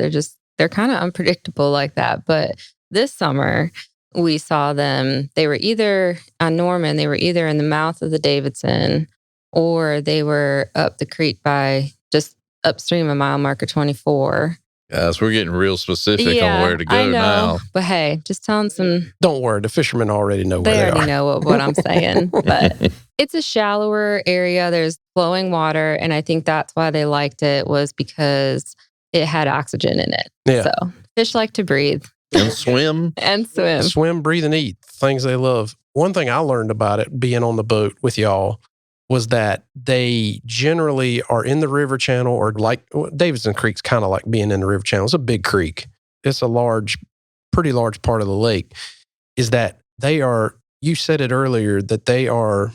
Speaker 3: They're kind of unpredictable like that. But this summer, we saw them, they were either on Norman, they were either in the mouth of the Davidson or they were up the creek by just upstream of mile marker 24.
Speaker 2: Guys, we're getting real specific on where to
Speaker 3: I
Speaker 2: go
Speaker 3: know.
Speaker 2: now.
Speaker 3: But hey, just telling some,
Speaker 1: Don't worry. The fishermen already know where
Speaker 3: they
Speaker 1: they
Speaker 3: already
Speaker 1: are.
Speaker 3: know what I'm saying. But it's a shallower area. There's flowing water. And I think that's why they liked it, was because it had oxygen in it.
Speaker 1: Yeah.
Speaker 3: So fish like to breathe
Speaker 2: And swim.
Speaker 3: and swim.
Speaker 1: Swim, breathe, and eat. Things they love. One thing I learned about it being on the boat with y'all was that they generally are in the river channel, or like Davidson Creek's kind of like being in the river channel. It's a big creek. It's a pretty large part of the lake. Is that they are, you said it earlier, that they are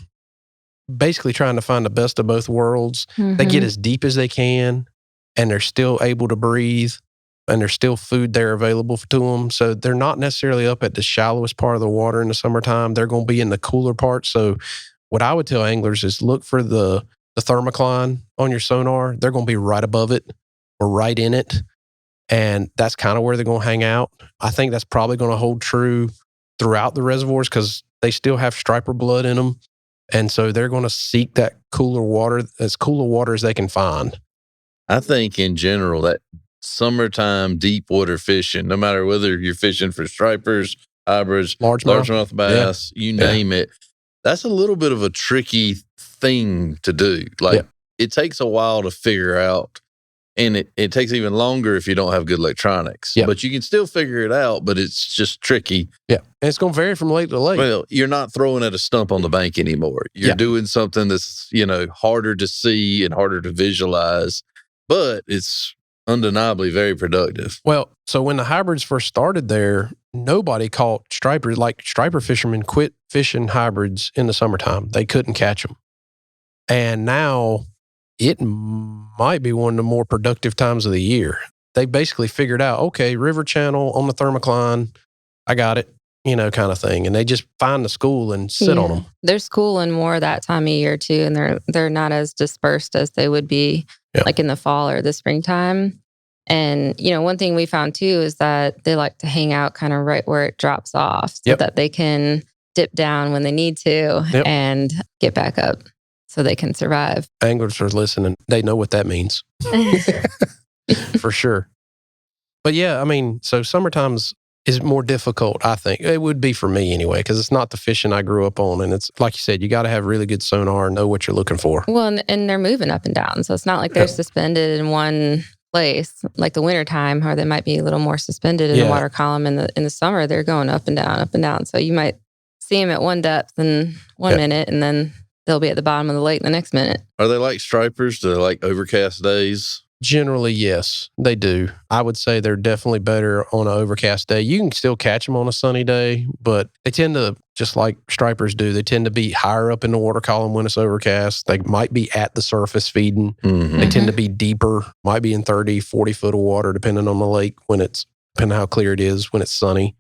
Speaker 1: basically trying to find the best of both worlds. They get as deep as they can and they're still able to breathe and there's still food there available to them. So they're not necessarily up at the shallowest part of the water in the summertime. They're going to be in the cooler part. So what I would tell anglers is look for the thermocline on your sonar. They're going to be right above it or right in it. And that's kind of where they're going to hang out. I think that's probably going to hold true throughout the reservoirs because they still have striper blood in them. And so they're going to seek that cooler water, as cooler water as they can find.
Speaker 2: I think in general that summertime deep water fishing, no matter whether you're fishing for stripers, hybrids,
Speaker 1: Largemouth.
Speaker 2: largemouth bass, you name it, that's a little bit of a tricky thing to do. Like it takes a while to figure out And it takes even longer if you don't have good electronics.
Speaker 1: Yeah.
Speaker 2: But you can still figure it out, but it's just tricky.
Speaker 1: Yeah. And it's going to vary from lake to lake.
Speaker 2: Well, you're not throwing at a stump on the bank anymore. You're doing something that's, harder to see and harder to visualize, but it's undeniably very productive.
Speaker 1: Well, so when the hybrids first started there, nobody caught stripers. Like striper fishermen quit fishing hybrids in the summertime. They couldn't catch them. And now it might be one of the more productive times of the year. They basically figured out, okay, river channel on the thermocline, I got it, kind of thing. And they just find the school and sit on them.
Speaker 3: They're schooling more that time of year too, and they're not as dispersed as they would be like in the fall or the springtime. And, one thing we found too is that they like to hang out kind of right where it drops off so that they can dip down when they need to and get back up so they can survive.
Speaker 1: Anglers are listening. They know what that means. For sure. But yeah, so summertime's is more difficult, I think. It would be for me anyway, because it's not the fishing I grew up on. And it's like you said, you got to have really good sonar and know what you're looking for.
Speaker 3: Well, and they're moving up and down. So it's not like they're suspended in one place like the wintertime, or they might be a little more suspended in the water column. In the summer, they're going up and down, up and down. So you might see them at one depth in one minute, and then they'll be at the bottom of the lake the next minute.
Speaker 2: Are they like stripers? Do they like overcast days?
Speaker 1: Generally, yes, they do. I would say they're definitely better on an overcast day. You can still catch them on a sunny day, but they tend to, just like stripers do, they tend to be higher up in the water column when it's overcast. They might be at the surface feeding.
Speaker 2: Mm-hmm.
Speaker 1: They tend to be deeper, might be in 30, 40 foot of water, depending on the lake, depending on how clear it is when it's sunny.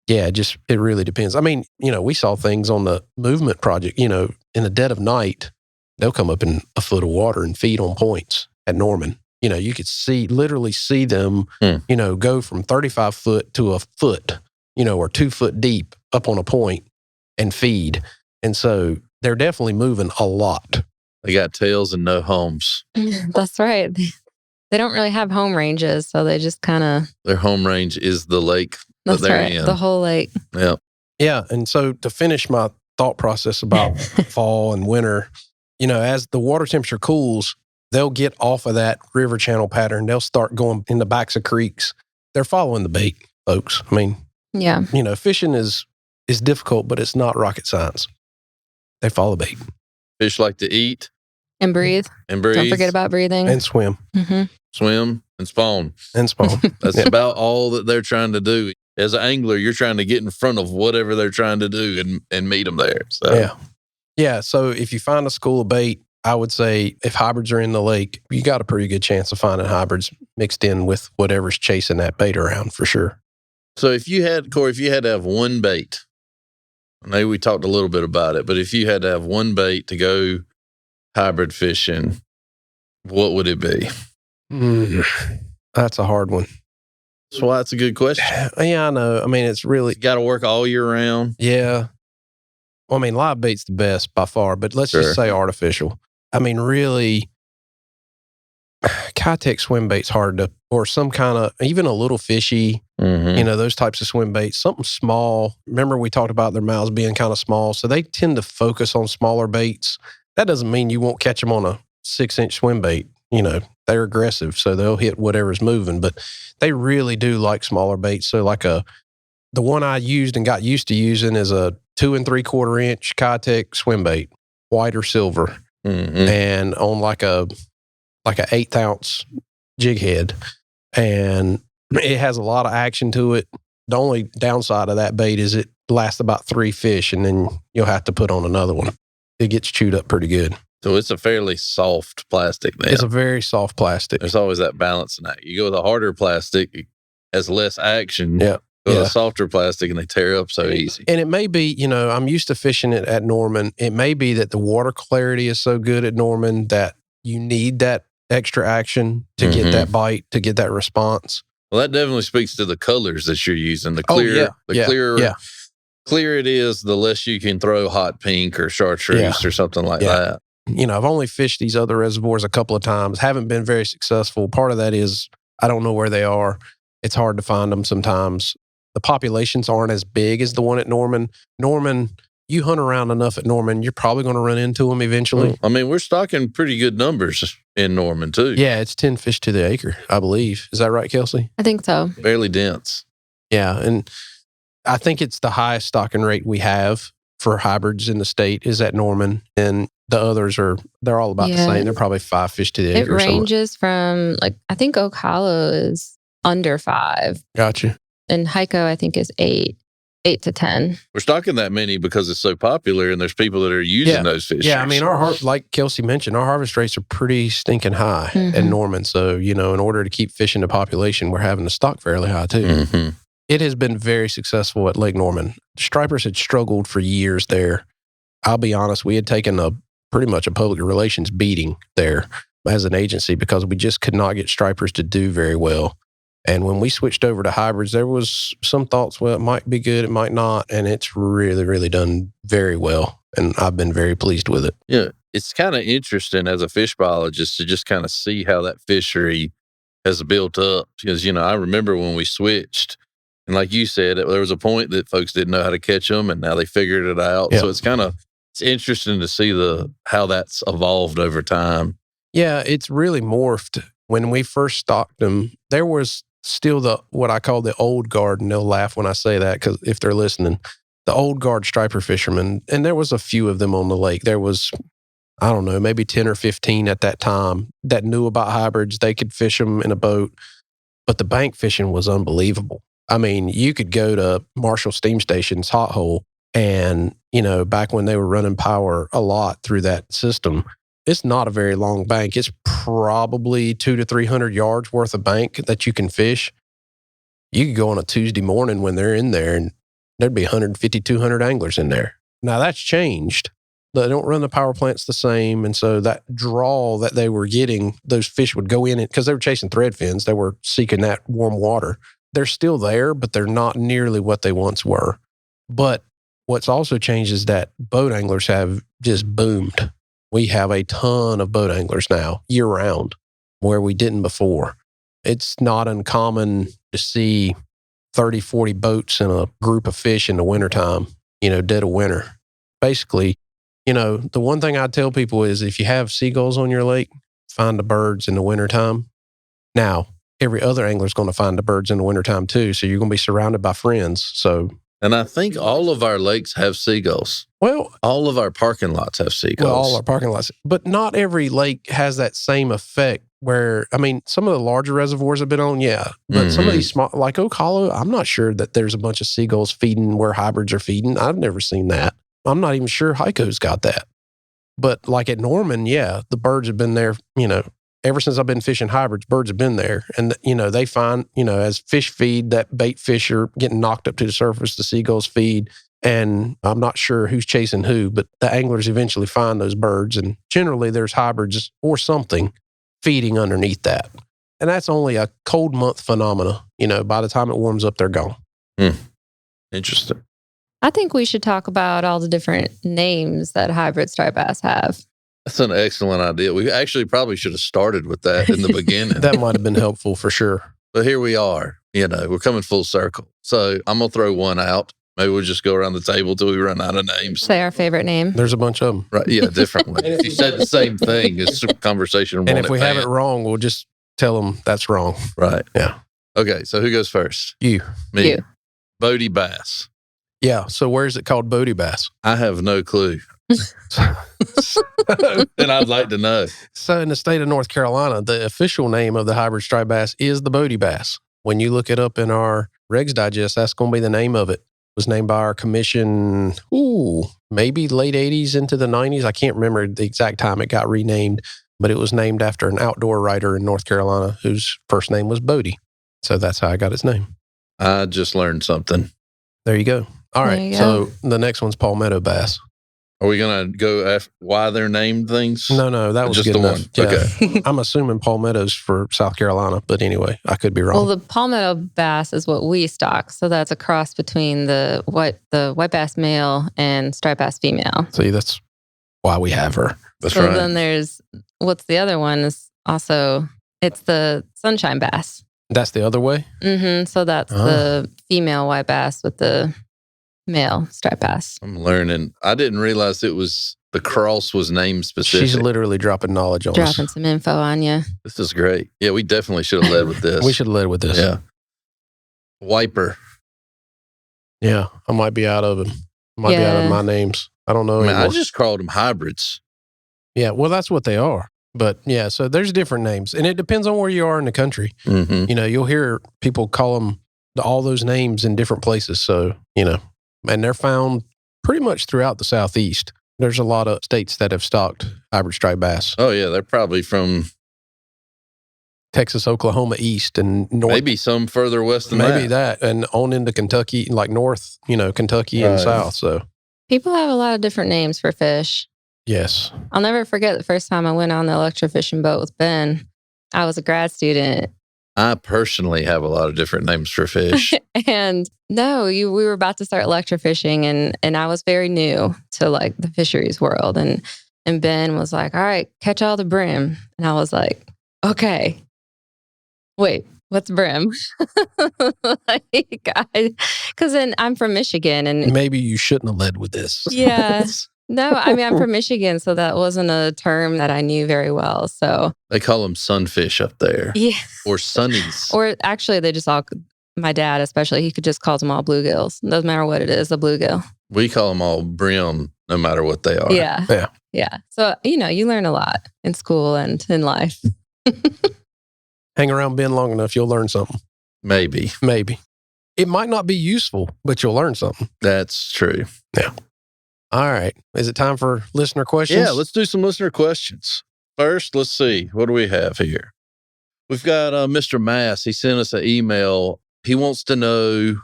Speaker 1: Yeah, it really depends. We saw things on the movement project, in the dead of night, they'll come up in a foot of water and feed on points at Norman. You could literally see them, go from 35 foot to a foot, or 2 foot deep up on a point and feed. And so they're definitely moving a lot.
Speaker 2: They got tails and no homes.
Speaker 3: That's right. They don't really have home ranges, so they just kind of...
Speaker 2: Their home range is the lake that they're in.
Speaker 3: The whole lake.
Speaker 2: Yeah.
Speaker 1: Yeah, and so to finish my thought process about fall and winter, as the water temperature cools, they'll get off of that river channel pattern. They'll start going in the backs of creeks. They're following the bait, folks. Fishing is difficult, but it's not rocket science. They follow bait.
Speaker 2: Fish like to eat.
Speaker 3: And breathe. Don't forget about breathing.
Speaker 1: And swim.
Speaker 3: Mm-hmm.
Speaker 2: Swim and spawn. That's
Speaker 1: Yeah.
Speaker 2: about all that they're trying to do. As an angler, you're trying to get in front of whatever they're trying to do and meet them there. So.
Speaker 1: Yeah. Yeah. So if you find a school of bait, I would say if hybrids are in the lake, you got a pretty good chance of finding hybrids mixed in with whatever's chasing that bait around for sure.
Speaker 2: So Corey, if you had to have one bait, I know we talked a little bit about it, but if you had to have one bait to go hybrid fishing, what would it be?
Speaker 1: That's a hard one.
Speaker 2: That's why it's a good question.
Speaker 1: Yeah, I know. It's really...
Speaker 2: You got to work all year round.
Speaker 1: Yeah. Well, live bait's the best by far, but let's just say artificial. Really, Kitech swim bait's hard to, or some kind of, even a little fishy, those types of swim baits, something small. Remember we talked about their mouths being kind of small, so they tend to focus on smaller baits. That doesn't mean you won't catch them on a 6-inch swim bait. They're aggressive, so they'll hit whatever's moving, but they really do like smaller baits. So like the one I used and got used to using is a 2 3/4 inch Kitech swim bait, white or silver, and on like a 1/8 ounce jig head, and it has a lot of action to it. The only downside of that bait is it lasts about 3 fish, and then you'll have to put on another one. It gets chewed up pretty good.
Speaker 2: So it's a fairly soft plastic then.
Speaker 1: It's a very soft plastic.
Speaker 2: There's always that balancing act. You go with a harder plastic, it has less action.
Speaker 1: Yeah.
Speaker 2: Go with a softer plastic and they tear up so easy.
Speaker 1: And it may be, I'm used to fishing it at Norman. It may be that the water clarity is so good at Norman that you need that extra action to get that bite, to get that response.
Speaker 2: Well, that definitely speaks to the colors that you're using. The clearer it is, the less you can throw hot pink or chartreuse or something like that.
Speaker 1: I've only fished these other reservoirs a couple of times, haven't been very successful. Part of that is I don't know where they are. It's hard to find them sometimes. The populations aren't as big as the one at Norman. Norman, you hunt around enough at Norman, you're probably going to run into them eventually.
Speaker 2: Well, I mean, we're stocking pretty good numbers in Norman, too.
Speaker 1: Yeah, it's 10 fish to the acre, I believe. Is that right, Kelsey?
Speaker 3: I think so.
Speaker 2: Fairly dense.
Speaker 1: Yeah, and I think it's the highest stocking rate we have for hybrids in the state is at Norman, and the others they're all about the same. They're probably 5 fish to the
Speaker 3: It
Speaker 1: acre.
Speaker 3: ranges from, like, I think Oak Hollow is under 5.
Speaker 1: Gotcha.
Speaker 3: And Heiko, I think, is 8 to 10.
Speaker 2: We're stocking that many because it's so popular and there's people that are using those fish.
Speaker 1: Yeah, I mean, like Kelsey mentioned, our harvest rates are pretty stinking high at Norman. So, in order to keep fishing the population, we're having to stock fairly high too.
Speaker 2: Mm-hmm.
Speaker 1: It has been very successful at Lake Norman. Stripers had struggled for years there. I'll be honest, we had taken pretty much a public relations beating there as an agency because we just could not get stripers to do very well. And when we switched over to hybrids, there was some thoughts, well, it might be good, it might not. And it's really, really done very well. And I've been very pleased with it.
Speaker 2: Yeah, it's kind of interesting as a fish biologist to just kind of see how that fishery has built up. Because, I remember when we switched, and like you said, there was a point that folks didn't know how to catch them, and now they figured it out.
Speaker 1: Yep.
Speaker 2: So it's interesting to see how that's evolved over time.
Speaker 1: Yeah, it's really morphed. When we first stocked them, there was still what I call the old guard, and they'll laugh when I say that because if they're listening, the old guard striper fishermen, and there was a few of them on the lake. There was, I don't know, maybe 10 or 15 at that time that knew about hybrids. They could fish them in a boat, but the bank fishing was unbelievable. I mean, you could go to Marshall Steam Station's Hot Hole and, back when they were running power a lot through that system, it's not a very long bank. It's probably 200 to 300 yards worth of bank that you can fish. You could go on a Tuesday morning when they're in there and there'd be 150, 200 anglers in there. Now that's changed. They don't run the power plants the same. And so that draw that they were getting, those fish would go in it because they were chasing thread fins. They were seeking that warm water. They're still there, but they're not nearly what they once were. But what's also changed is that boat anglers have just boomed. We have a ton of boat anglers now, year round, where we didn't before. It's not uncommon to see 30, 40 boats in a group of fish in the wintertime, dead of winter. Basically, the one thing I tell people is if you have seagulls on your lake, find the birds in the wintertime. Now, every other angler is going to find the birds in the wintertime too, so you're going to be surrounded by friends.
Speaker 2: And I think all of our lakes have seagulls.
Speaker 1: Well,
Speaker 2: all of our parking lots have seagulls.
Speaker 1: Well, all our parking lots. But not every lake has that same effect where, I mean, some of the larger reservoirs have been on, yeah. But some of these small, like Oak Hollow, I'm not sure that there's a bunch of seagulls feeding where hybrids are feeding. I've never seen that. I'm not even sure Heiko's got that. But like at Norman, yeah, the birds have been there, ever since I've been fishing hybrids, birds have been there. And, they find, as fish feed, that bait fish are getting knocked up to the surface, the seagulls feed. And I'm not sure who's chasing who, but the anglers eventually find those birds. And generally there's hybrids or something feeding underneath that. And that's only a cold month phenomena. By the time it warms up, they're gone.
Speaker 2: Interesting.
Speaker 3: I think we should talk about all the different names that hybrid striped bass have.
Speaker 2: That's an excellent idea. We actually probably should have started with that in the beginning.
Speaker 1: That might have been helpful for sure.
Speaker 2: But here we are. We're coming full circle. So I'm going to throw one out. Maybe we'll just go around the table till we run out of names.
Speaker 3: Say our favorite name.
Speaker 1: There's a bunch of them.
Speaker 2: Right. Yeah, differently. If you said the same thing, it's a conversation.
Speaker 1: And if we have it wrong, we'll just tell them that's wrong.
Speaker 2: Right.
Speaker 1: Yeah.
Speaker 2: Okay. So who goes first?
Speaker 1: You.
Speaker 2: Me.
Speaker 3: You.
Speaker 2: Bodie bass.
Speaker 1: Yeah. So where is it called Bodie bass?
Speaker 2: I have no clue. And I'd like to know.
Speaker 1: So in the state of North Carolina, the official name of the hybrid striped bass is the Bodie bass. When you look it up in our Regs Digest, that's going to be the name of it. It was named by our commission, maybe late 80s into the 90s. I can't remember the exact time it got renamed, but it was named after an outdoor writer in North Carolina whose first name was Bodie. So that's how I got its name.
Speaker 2: I just learned something.
Speaker 1: There you go. All right. So the next one's palmetto bass.
Speaker 2: Are we going to go after why they're named things?
Speaker 1: No, that was
Speaker 2: just
Speaker 1: good
Speaker 2: the
Speaker 1: enough.
Speaker 2: one.
Speaker 1: Yeah.
Speaker 2: Okay.
Speaker 1: I'm assuming palmetto's for South Carolina, but anyway, I could be wrong.
Speaker 3: Well, the palmetto bass is what we stock. So that's a cross between the white bass male and striped bass female.
Speaker 1: See, that's why we have her.
Speaker 2: That's
Speaker 3: so
Speaker 2: right.
Speaker 3: Then there's, what's the other one is also, it's the sunshine bass.
Speaker 1: That's the other way?
Speaker 3: So that's the female white bass with the male striped bass.
Speaker 2: I'm learning. I didn't realize the cross was name specific.
Speaker 1: She's literally dropping knowledge on us.
Speaker 3: Dropping some info on you.
Speaker 2: This is great. Yeah, we definitely should have led with this.
Speaker 1: We should have led with this.
Speaker 2: Yeah. Wiper.
Speaker 1: Yeah, I might be out of it. Might be out of my names. I don't know anymore.
Speaker 2: I just called them hybrids.
Speaker 1: Yeah, well, that's what they are. But yeah, so there's different names. And it depends on where you are in the country.
Speaker 2: Mm-hmm.
Speaker 1: You know, you'll hear people call them all those names in different places. So, you know, and they're found pretty much throughout the Southeast. There's a lot of states that have stocked hybrid striped bass.
Speaker 2: Oh, yeah. They're probably from
Speaker 1: Texas, Oklahoma, east and north.
Speaker 2: maybe some further west than
Speaker 1: Maybe that. And on into Kentucky, like north, you know, Kentucky and
Speaker 2: Right.
Speaker 1: south. So,
Speaker 3: People have a lot of different names for fish.
Speaker 1: yes.
Speaker 3: I'll never forget the first time I went on the electrofishing boat with Ben. I was a grad student.
Speaker 2: I personally have a lot of different names for fish.
Speaker 3: And we were about to start electrofishing and I was very new to like the fisheries world. And Ben was like, all right, catch all the brim. And I was like, okay, wait, what's brim? Because then I'm from Michigan and
Speaker 1: Maybe you shouldn't have led with this.
Speaker 3: yeah. No, I mean, I'm from Michigan, so that wasn't a term that I knew very well. So,
Speaker 2: They call them sunfish up there.
Speaker 3: yeah.
Speaker 2: Or sunnies.
Speaker 3: Or actually, they just all, my dad especially, he could just call them all bluegills. Doesn't matter what it is, a bluegill.
Speaker 2: We call them all brim, no matter what they are.
Speaker 3: Yeah.
Speaker 1: Yeah.
Speaker 3: Yeah. So, you know, you learn a lot in school and in life.
Speaker 1: Hang around Ben long enough, you'll learn something.
Speaker 2: Maybe.
Speaker 1: Maybe. It might not be useful, but you'll learn something.
Speaker 2: That's true.
Speaker 1: All right. Is it time for listener questions?
Speaker 2: Yeah, let's do some listener questions. First, let's see. What do we have here? We've got Mr. Mass. He sent us an email. He wants to know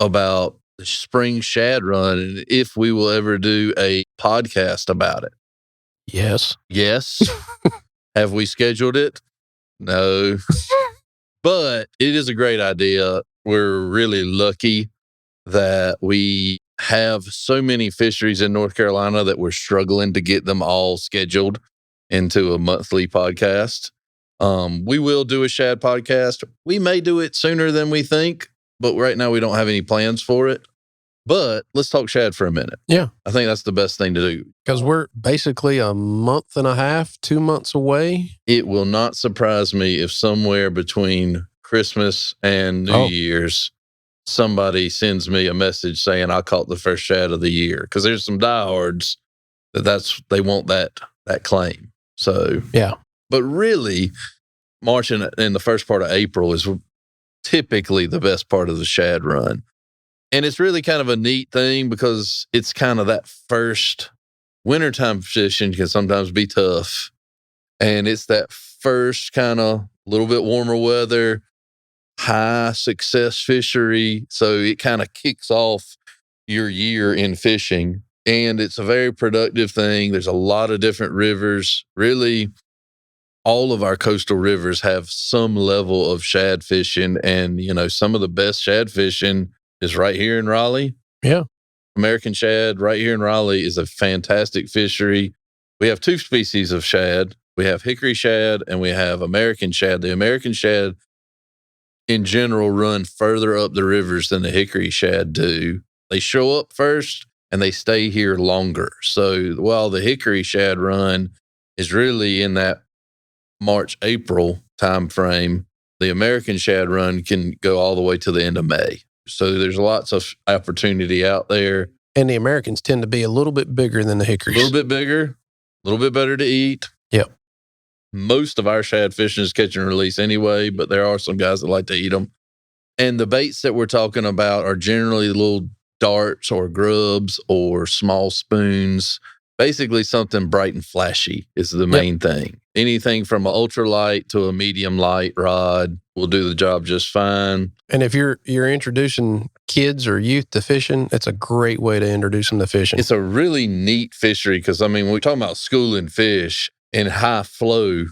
Speaker 2: about the spring shad run and if we will ever do a podcast about it.
Speaker 1: Yes.
Speaker 2: Yes. Have we scheduled it? No. But it is a great idea. We're really lucky that we have so many fisheries in North Carolina that we're struggling to get them all scheduled into a monthly podcast. We will do a shad podcast. We may do it sooner than we think, but right now we don't have any plans for it. But let's talk shad for a minute.
Speaker 1: Yeah.
Speaker 2: I think that's the best thing to do.
Speaker 1: Because we're basically a month and a half, 2 months away.
Speaker 2: It will not surprise me if somewhere between Christmas and New Year's, somebody sends me a message saying I caught the first shad of the year. Because there's some diehards they want that claim. So
Speaker 1: Yeah.
Speaker 2: But really, March and the first part of April is typically the best part of the shad run. And it's really kind of a neat thing because it's kind of that first wintertime fishing can sometimes be tough. And it's that first kind of little bit warmer weather, high success fishery. So it kind of kicks off your year in fishing. And it's a very productive thing. There's a lot of different rivers. Really, all of our coastal rivers have some level of shad fishing. And, you know, some of the best shad fishing is right here in Raleigh.
Speaker 1: Yeah.
Speaker 2: American shad right here in Raleigh is a fantastic fishery. We have two species of shad. We have hickory shad and we have American shad. The American shad in general run further up the rivers than the hickory shad do. They show up first and they stay here longer. So while the hickory shad run is really in that March, April time frame, the American shad run can go all the way to the end of May. So there's lots of opportunity out there.
Speaker 1: And the Americans tend to be a little bit bigger than the
Speaker 2: A
Speaker 1: hickories.
Speaker 2: little bit bigger, a little bit better to eat.
Speaker 1: Yep.
Speaker 2: Most of our shad fishing is catch and release anyway, but there are some guys that like to eat them. And the baits that we're talking about are generally little darts or grubs or small spoons. Basically something bright and flashy is the main thing. Anything from an ultralight to a medium light rod will do the job just fine.
Speaker 1: And if you're introducing kids or youth to fishing, it's a great way to introduce them to fishing.
Speaker 2: It's a really neat fishery because, I mean, when we're talking about schooling fish in high flow,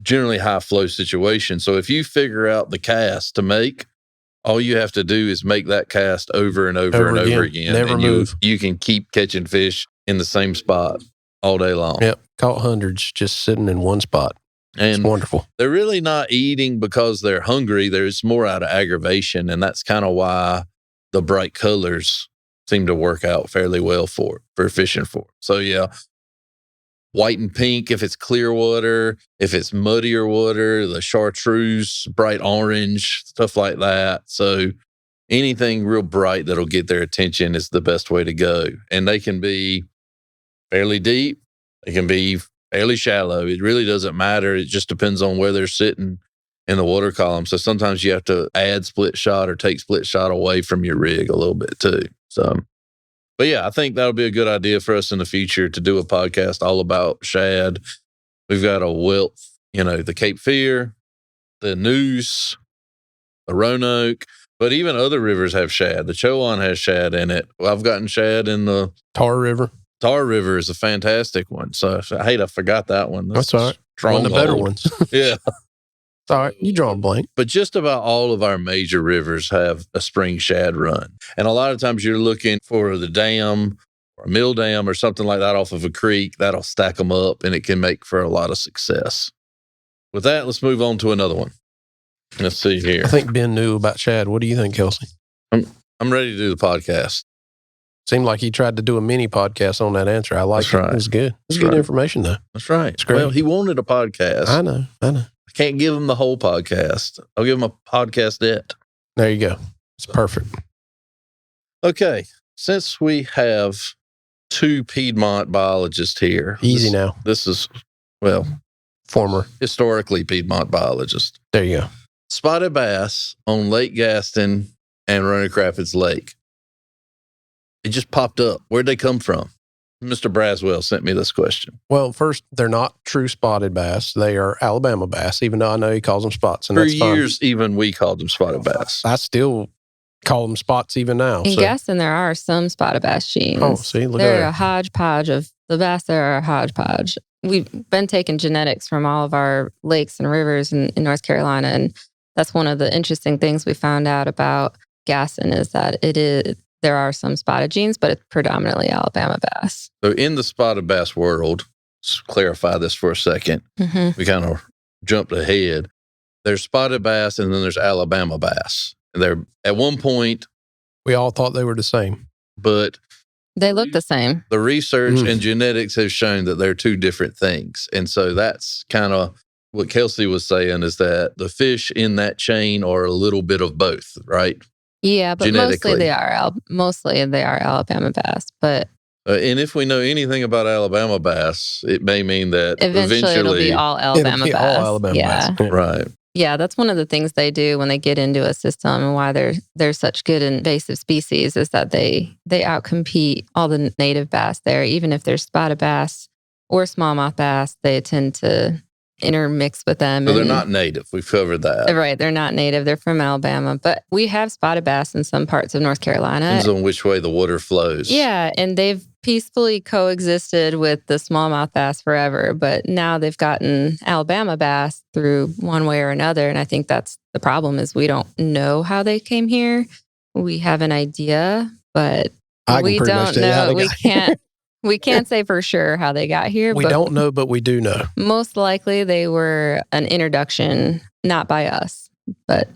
Speaker 2: generally high flow situations. So if you figure out the cast to make, all you have to do is make that cast over and over and over again.
Speaker 1: Never
Speaker 2: and
Speaker 1: move.
Speaker 2: You can keep catching fish in the same spot all day long.
Speaker 1: Yep. Caught hundreds just sitting in one spot. It's
Speaker 2: And
Speaker 1: wonderful.
Speaker 2: they're really not eating because they're hungry. There's more out of aggravation. And that's kind of why the bright colors seem to work out fairly well for fishing for. So yeah, white and pink if it's clear water, if it's muddier water, the chartreuse, bright orange, stuff like that. So anything real bright that'll get their attention is the best way to go. And they can be fairly deep. They can be fairly shallow. It really doesn't matter. It just depends on where they're sitting in the water column. So sometimes you have to add split shot or take split shot away from your rig a little bit too. So, but yeah, I think that'll be a good idea for us in the future to do a podcast all about shad. We've got a wealth, the Cape Fear, the Neuse, the Roanoke, but even other rivers have shad. The Chowan has shad in it. I've gotten shad in the
Speaker 1: Tar River.
Speaker 2: Tar River is a fantastic one. So I hate I forgot that one.
Speaker 1: That's all right. One of the better ones.
Speaker 2: Yeah.
Speaker 1: It's all right. You draw a blank.
Speaker 2: But just about all of our major rivers have a spring shad run. And a lot of times you're looking for the dam or a mill dam or something like that off of a creek. That'll stack them up and it can make for a lot of success. With that, let's move on to another one. Let's see here.
Speaker 1: I think Ben knew about shad. What do you think, Kelsey?
Speaker 2: I'm ready to do the podcast.
Speaker 1: Seemed like he tried to do a mini podcast on that answer. I like it.
Speaker 2: Right.
Speaker 1: It was good. It's good information, though.
Speaker 2: That's right.
Speaker 1: It's great.
Speaker 2: Well, he wanted a podcast.
Speaker 1: I know.
Speaker 2: I can't give him the whole podcast. I'll give him a podcast it.
Speaker 1: There you go. It's perfect.
Speaker 2: Okay. Since we have 2 Piedmont biologists here.
Speaker 1: Easy now.
Speaker 2: This is,
Speaker 1: Former.
Speaker 2: historically Piedmont biologist.
Speaker 1: There you go.
Speaker 2: Spotted bass on Lake Gaston and Roanoke Rapids Lake. It just popped up. Where'd they come from? Mr. Braswell sent me this question.
Speaker 1: Well, first, they're not true spotted bass. They are Alabama bass, even though I know he calls them spots. And
Speaker 2: For
Speaker 1: that's fine.
Speaker 2: years, even we called them spotted bass.
Speaker 1: I still call them spots even now.
Speaker 3: In Gaston, there are some spotted bass genes.
Speaker 1: Oh, see, look
Speaker 3: They're
Speaker 1: at
Speaker 3: a hodgepodge of the bass. There are a hodgepodge. We've been taking genetics from all of our lakes and rivers in North Carolina, and that's one of the interesting things we found out about Gaston is that there are some spotted genes, but it's predominantly Alabama bass.
Speaker 2: So in the spotted bass world, let's clarify this for a second.
Speaker 3: Mm-hmm.
Speaker 2: We kind of jumped ahead. There's spotted bass and then there's Alabama bass. And they're at one point,
Speaker 1: We all thought they were the same.
Speaker 2: but
Speaker 3: They look the same.
Speaker 2: the research and genetics have shown that they're 2 different things. And so that's kind of what Kelsey was saying is that the fish in that chain are a little bit of both, right?
Speaker 3: Yeah, but
Speaker 2: Genetically.
Speaker 3: mostly they are Alabama bass. But
Speaker 2: And if we know anything about Alabama bass, it may mean that
Speaker 3: eventually it'll be all Alabama
Speaker 1: It'll be
Speaker 3: bass.
Speaker 1: all Alabama
Speaker 3: yeah.
Speaker 1: bass.
Speaker 2: right.
Speaker 3: Yeah, that's one of the things they do when they get into a system and why they're such good invasive species is that they outcompete all the native bass there. Even if they're spotted bass or smallmouth bass, they tend to intermix with them.
Speaker 2: So they're not native. We've covered that.
Speaker 3: Right, they're not native. They're from Alabama, but we have spotted bass in some parts of North Carolina.
Speaker 2: Depends on which way the water flows.
Speaker 3: Yeah, and they've peacefully coexisted with the smallmouth bass forever, but now they've gotten Alabama bass through one way or another, and I think that's the problem is we don't know how they came here. We have an idea, but we don't know. We can't say for sure how they got here.
Speaker 1: We
Speaker 3: but
Speaker 1: don't know, but we do know.
Speaker 3: most likely they were an introduction, not by us, but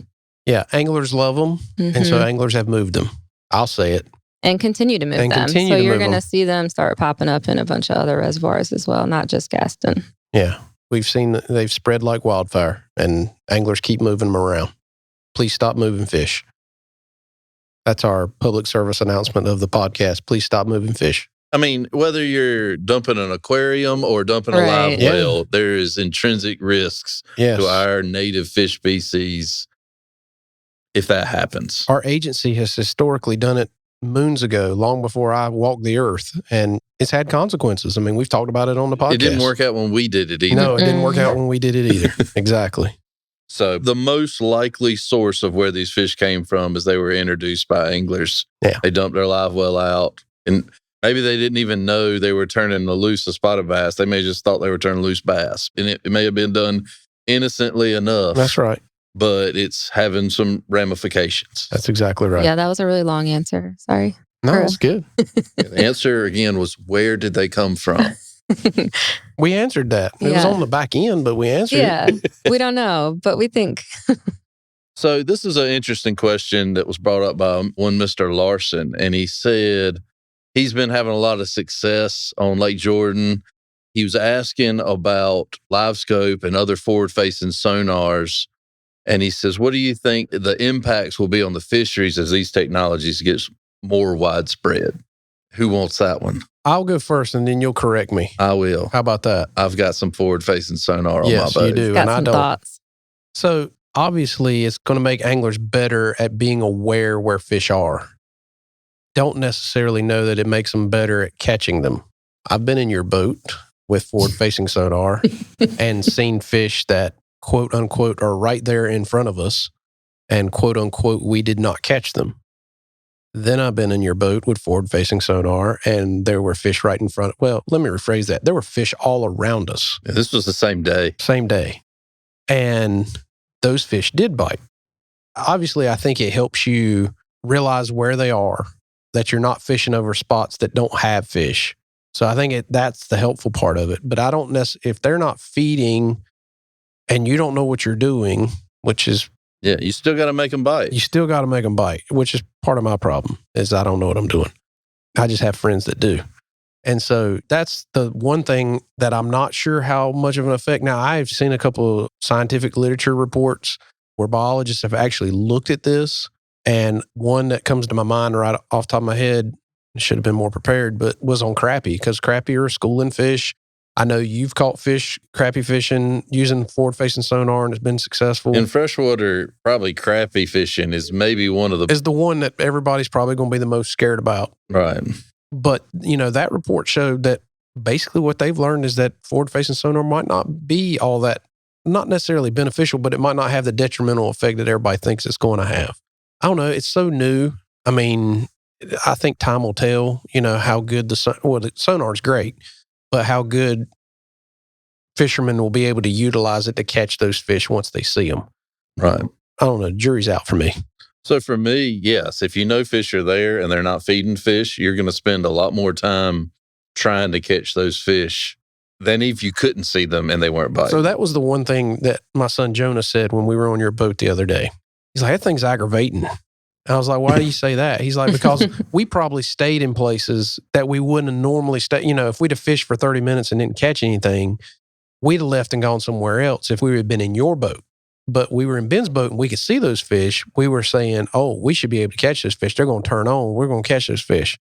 Speaker 1: Yeah, anglers love them, and so
Speaker 3: Mhm.
Speaker 1: anglers have moved them. I'll say it.
Speaker 3: and continue to move
Speaker 1: And
Speaker 3: them.
Speaker 1: continue
Speaker 3: So
Speaker 1: to
Speaker 3: you're
Speaker 1: move
Speaker 3: going to
Speaker 1: them.
Speaker 3: see them start popping up in a bunch of other reservoirs as well, not just Gaston.
Speaker 1: Yeah, we've seen that they've spread like wildfire, and anglers keep moving them around. Please stop moving fish. That's our public service announcement of the podcast. Please stop moving fish.
Speaker 2: I mean, whether you're dumping an aquarium or dumping a live
Speaker 3: Right.
Speaker 1: Yeah.
Speaker 2: well, there is intrinsic risks
Speaker 1: Yes.
Speaker 2: to our native fish species if that happens.
Speaker 1: Our agency has historically done it moons ago, long before I walked the earth, and it's had consequences. I mean, we've talked about it on the podcast.
Speaker 2: It didn't work out when we did it either.
Speaker 1: No, it didn't work out when we did it either. Exactly.
Speaker 2: So the most likely source of where these fish came from is they were introduced by anglers.
Speaker 1: Yeah.
Speaker 2: They dumped their live well out, and maybe they didn't even know they were turning loose a spotted bass. They may have just thought they were turning loose bass, and it may have been done innocently enough.
Speaker 1: That's right.
Speaker 2: But it's having some ramifications.
Speaker 1: That's exactly right.
Speaker 3: Yeah, that was a really long answer. Sorry.
Speaker 1: No, it's good.
Speaker 2: The answer again was, where did they come from?
Speaker 1: We answered that. It was
Speaker 3: Yeah.
Speaker 1: on the back end, but we answered
Speaker 3: Yeah,
Speaker 1: it.
Speaker 3: we don't know, but we think.
Speaker 2: So this is an interesting question that was brought up by one Mr. Larson, and he said he's been having a lot of success on Lake Jordan. He was asking about LiveScope and other forward-facing sonars, and he says, what do you think the impacts will be on the fisheries as these technologies get more widespread? Who wants that one?
Speaker 1: I'll go first, and then you'll correct me.
Speaker 2: I will.
Speaker 1: How about that?
Speaker 2: I've got some forward-facing sonar on
Speaker 1: Yes,
Speaker 2: my boat.
Speaker 1: you do,
Speaker 3: Got
Speaker 1: and I
Speaker 3: some
Speaker 1: don't.
Speaker 3: thoughts.
Speaker 1: So obviously, it's going to make anglers better at being aware where fish are. Don't necessarily know that it makes them better at catching them. I've been in your boat with forward-facing sonar and seen fish that, quote unquote, are right there in front of us, and quote unquote, we did not catch them. Then I've been in your boat with forward-facing sonar, and there were fish right in front. Well, let me rephrase that. There were fish all around us.
Speaker 2: Yeah, this was the same day.
Speaker 1: Same day. And those fish did bite. Obviously, I think it helps you realize where they are, that you're not fishing over spots that don't have fish. So I think that's the helpful part of it. But I don't necessarily, if they're not feeding and you don't know what you're doing, which is,
Speaker 2: Yeah, you still got to make them bite.
Speaker 1: you still got to make them bite, which is part of my problem, is I don't know what I'm doing. I just have friends that do. And so that's the one thing that I'm not sure how much of an effect. Now, I've seen a couple of scientific literature reports where biologists have actually looked at this. And one that comes to my mind right off the top of my head, should have been more prepared, but was on crappie, because crappie are schooling fish. I know you've caught fish, crappie fishing, using forward-facing sonar, and it's been successful.
Speaker 2: In freshwater, probably crappie fishing is maybe one of the...
Speaker 1: Is the one that everybody's probably going to be the most scared about.
Speaker 2: Right.
Speaker 1: But, that report showed that basically what they've learned is that forward-facing sonar might not be all that, not necessarily beneficial, but it might not have the detrimental effect that everybody thinks it's going to have. I don't know. It's so new. I mean, I think time will tell, how good the sonar is great, but how good fishermen will be able to utilize it to catch those fish once they see them.
Speaker 2: Right.
Speaker 1: I don't know. Jury's out for me.
Speaker 2: So for me, yes, if you know fish are there and they're not feeding fish, you're going to spend a lot more time trying to catch those fish than if you couldn't see them and they weren't biting.
Speaker 1: So that was the one thing that my son Jonah said when we were on your boat the other day. He's like, that thing's aggravating. I was like, why do you say that? He's like, because we probably stayed in places that we wouldn't have normally stay. If we'd have fished for 30 minutes and didn't catch anything, we'd have left and gone somewhere else if we had been in your boat. But we were in Ben's boat and we could see those fish. We were saying, oh, we should be able to catch those fish. They're going to turn on. We're going to catch those fish.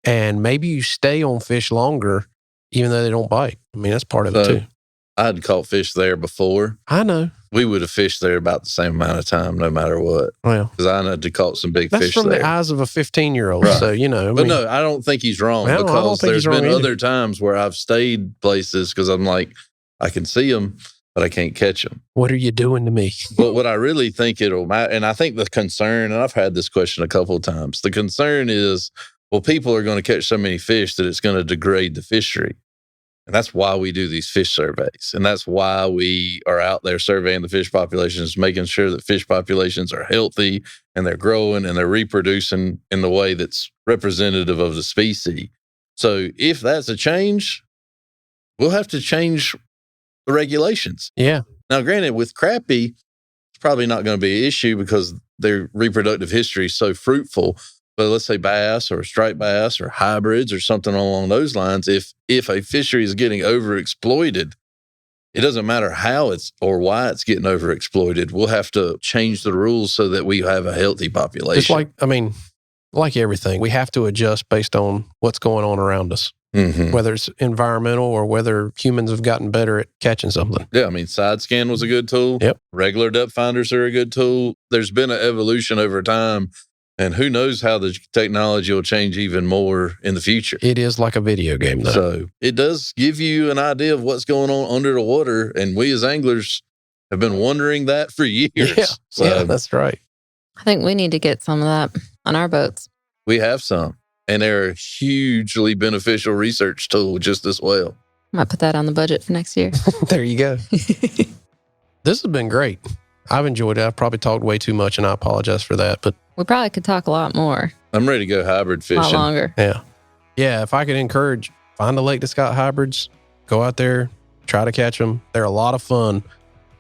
Speaker 1: And maybe you stay on fish longer, even though they don't bite. I mean, that's part of it too.
Speaker 2: I had caught fish there before.
Speaker 1: I know.
Speaker 2: We would have fished there about the same amount of time, no matter what.
Speaker 1: Well,
Speaker 2: because I had to caught some big
Speaker 1: that's
Speaker 2: fish
Speaker 1: from
Speaker 2: there.
Speaker 1: the eyes of a 15-year-old.
Speaker 2: Right.
Speaker 1: So,
Speaker 2: But no, I don't think he's wrong,
Speaker 1: Well, I don't
Speaker 2: because
Speaker 1: think
Speaker 2: there's
Speaker 1: he's wrong
Speaker 2: been
Speaker 1: either.
Speaker 2: other times where I've stayed places because I'm like, I can see them, but I can't catch them.
Speaker 1: What are you doing to me?
Speaker 2: But what I really think it'll matter, and I think the concern, and I've had this question a couple of times, the concern is, well, people are going to catch so many fish that it's going to degrade the fishery. And that's why we do these fish surveys. And that's why we are out there surveying the fish populations, making sure that fish populations are healthy and they're growing and they're reproducing in the way that's representative of the species. So if that's a change, we'll have to change the regulations.
Speaker 1: Yeah.
Speaker 2: Now, granted, with crappie, it's probably not going to be an issue because their reproductive history is so fruitful. But let's say bass or striped bass or hybrids or something along those lines, if a fishery is getting overexploited, it doesn't matter how it's or why it's getting overexploited. We'll have to change the rules so that we have a healthy population.
Speaker 1: Just like everything, we have to adjust based on what's going on around us, whether it's environmental or whether humans have gotten better at catching something.
Speaker 2: Yeah, I mean, side scan was a good tool.
Speaker 1: Yep.
Speaker 2: Regular depth finders are a good tool. There's been an evolution over time. And who knows how the technology will change even more in the future.
Speaker 1: It is like a video game, though.
Speaker 2: So it does give you an idea of what's going on under the water. And we as anglers have been wondering that for years.
Speaker 1: Yeah, that's right.
Speaker 3: I think we need to get some of that on our boats.
Speaker 2: We have some. And they're a hugely beneficial research tool just as well.
Speaker 3: Might put that on the budget for next year.
Speaker 1: There you go. This has been great. I've enjoyed it. I've probably talked way too much, and I apologize for that. But
Speaker 3: We probably could talk a lot more,
Speaker 2: I'm ready to go hybrid
Speaker 3: a
Speaker 2: fishing.
Speaker 3: lot longer.
Speaker 1: yeah, if I could encourage, find a lake that's got hybrids, go out there, try to catch them. They're a lot of fun.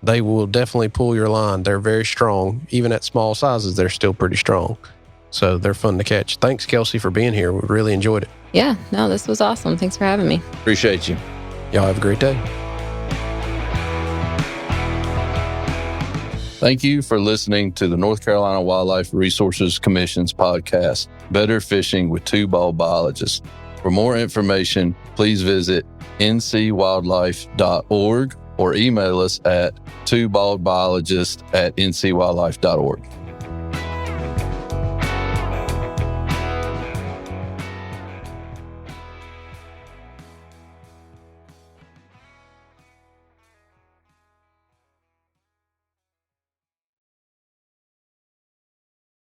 Speaker 1: they will definitely pull your line. They're very strong. Even at small sizes, they're still pretty strong. So they're fun to catch. Thanks, Kelsey, for being here. We really enjoyed it.
Speaker 3: Yeah, no, this was awesome. Thanks for having me.
Speaker 2: Appreciate you.
Speaker 1: Y'all have a great day.
Speaker 2: Thank you for listening to the North Carolina Wildlife Resources Commission's podcast, Better Fishing with Two Bald Biologists. For more information, please visit ncwildlife.org or email us at twobaldbiologists@ncwildlife.org.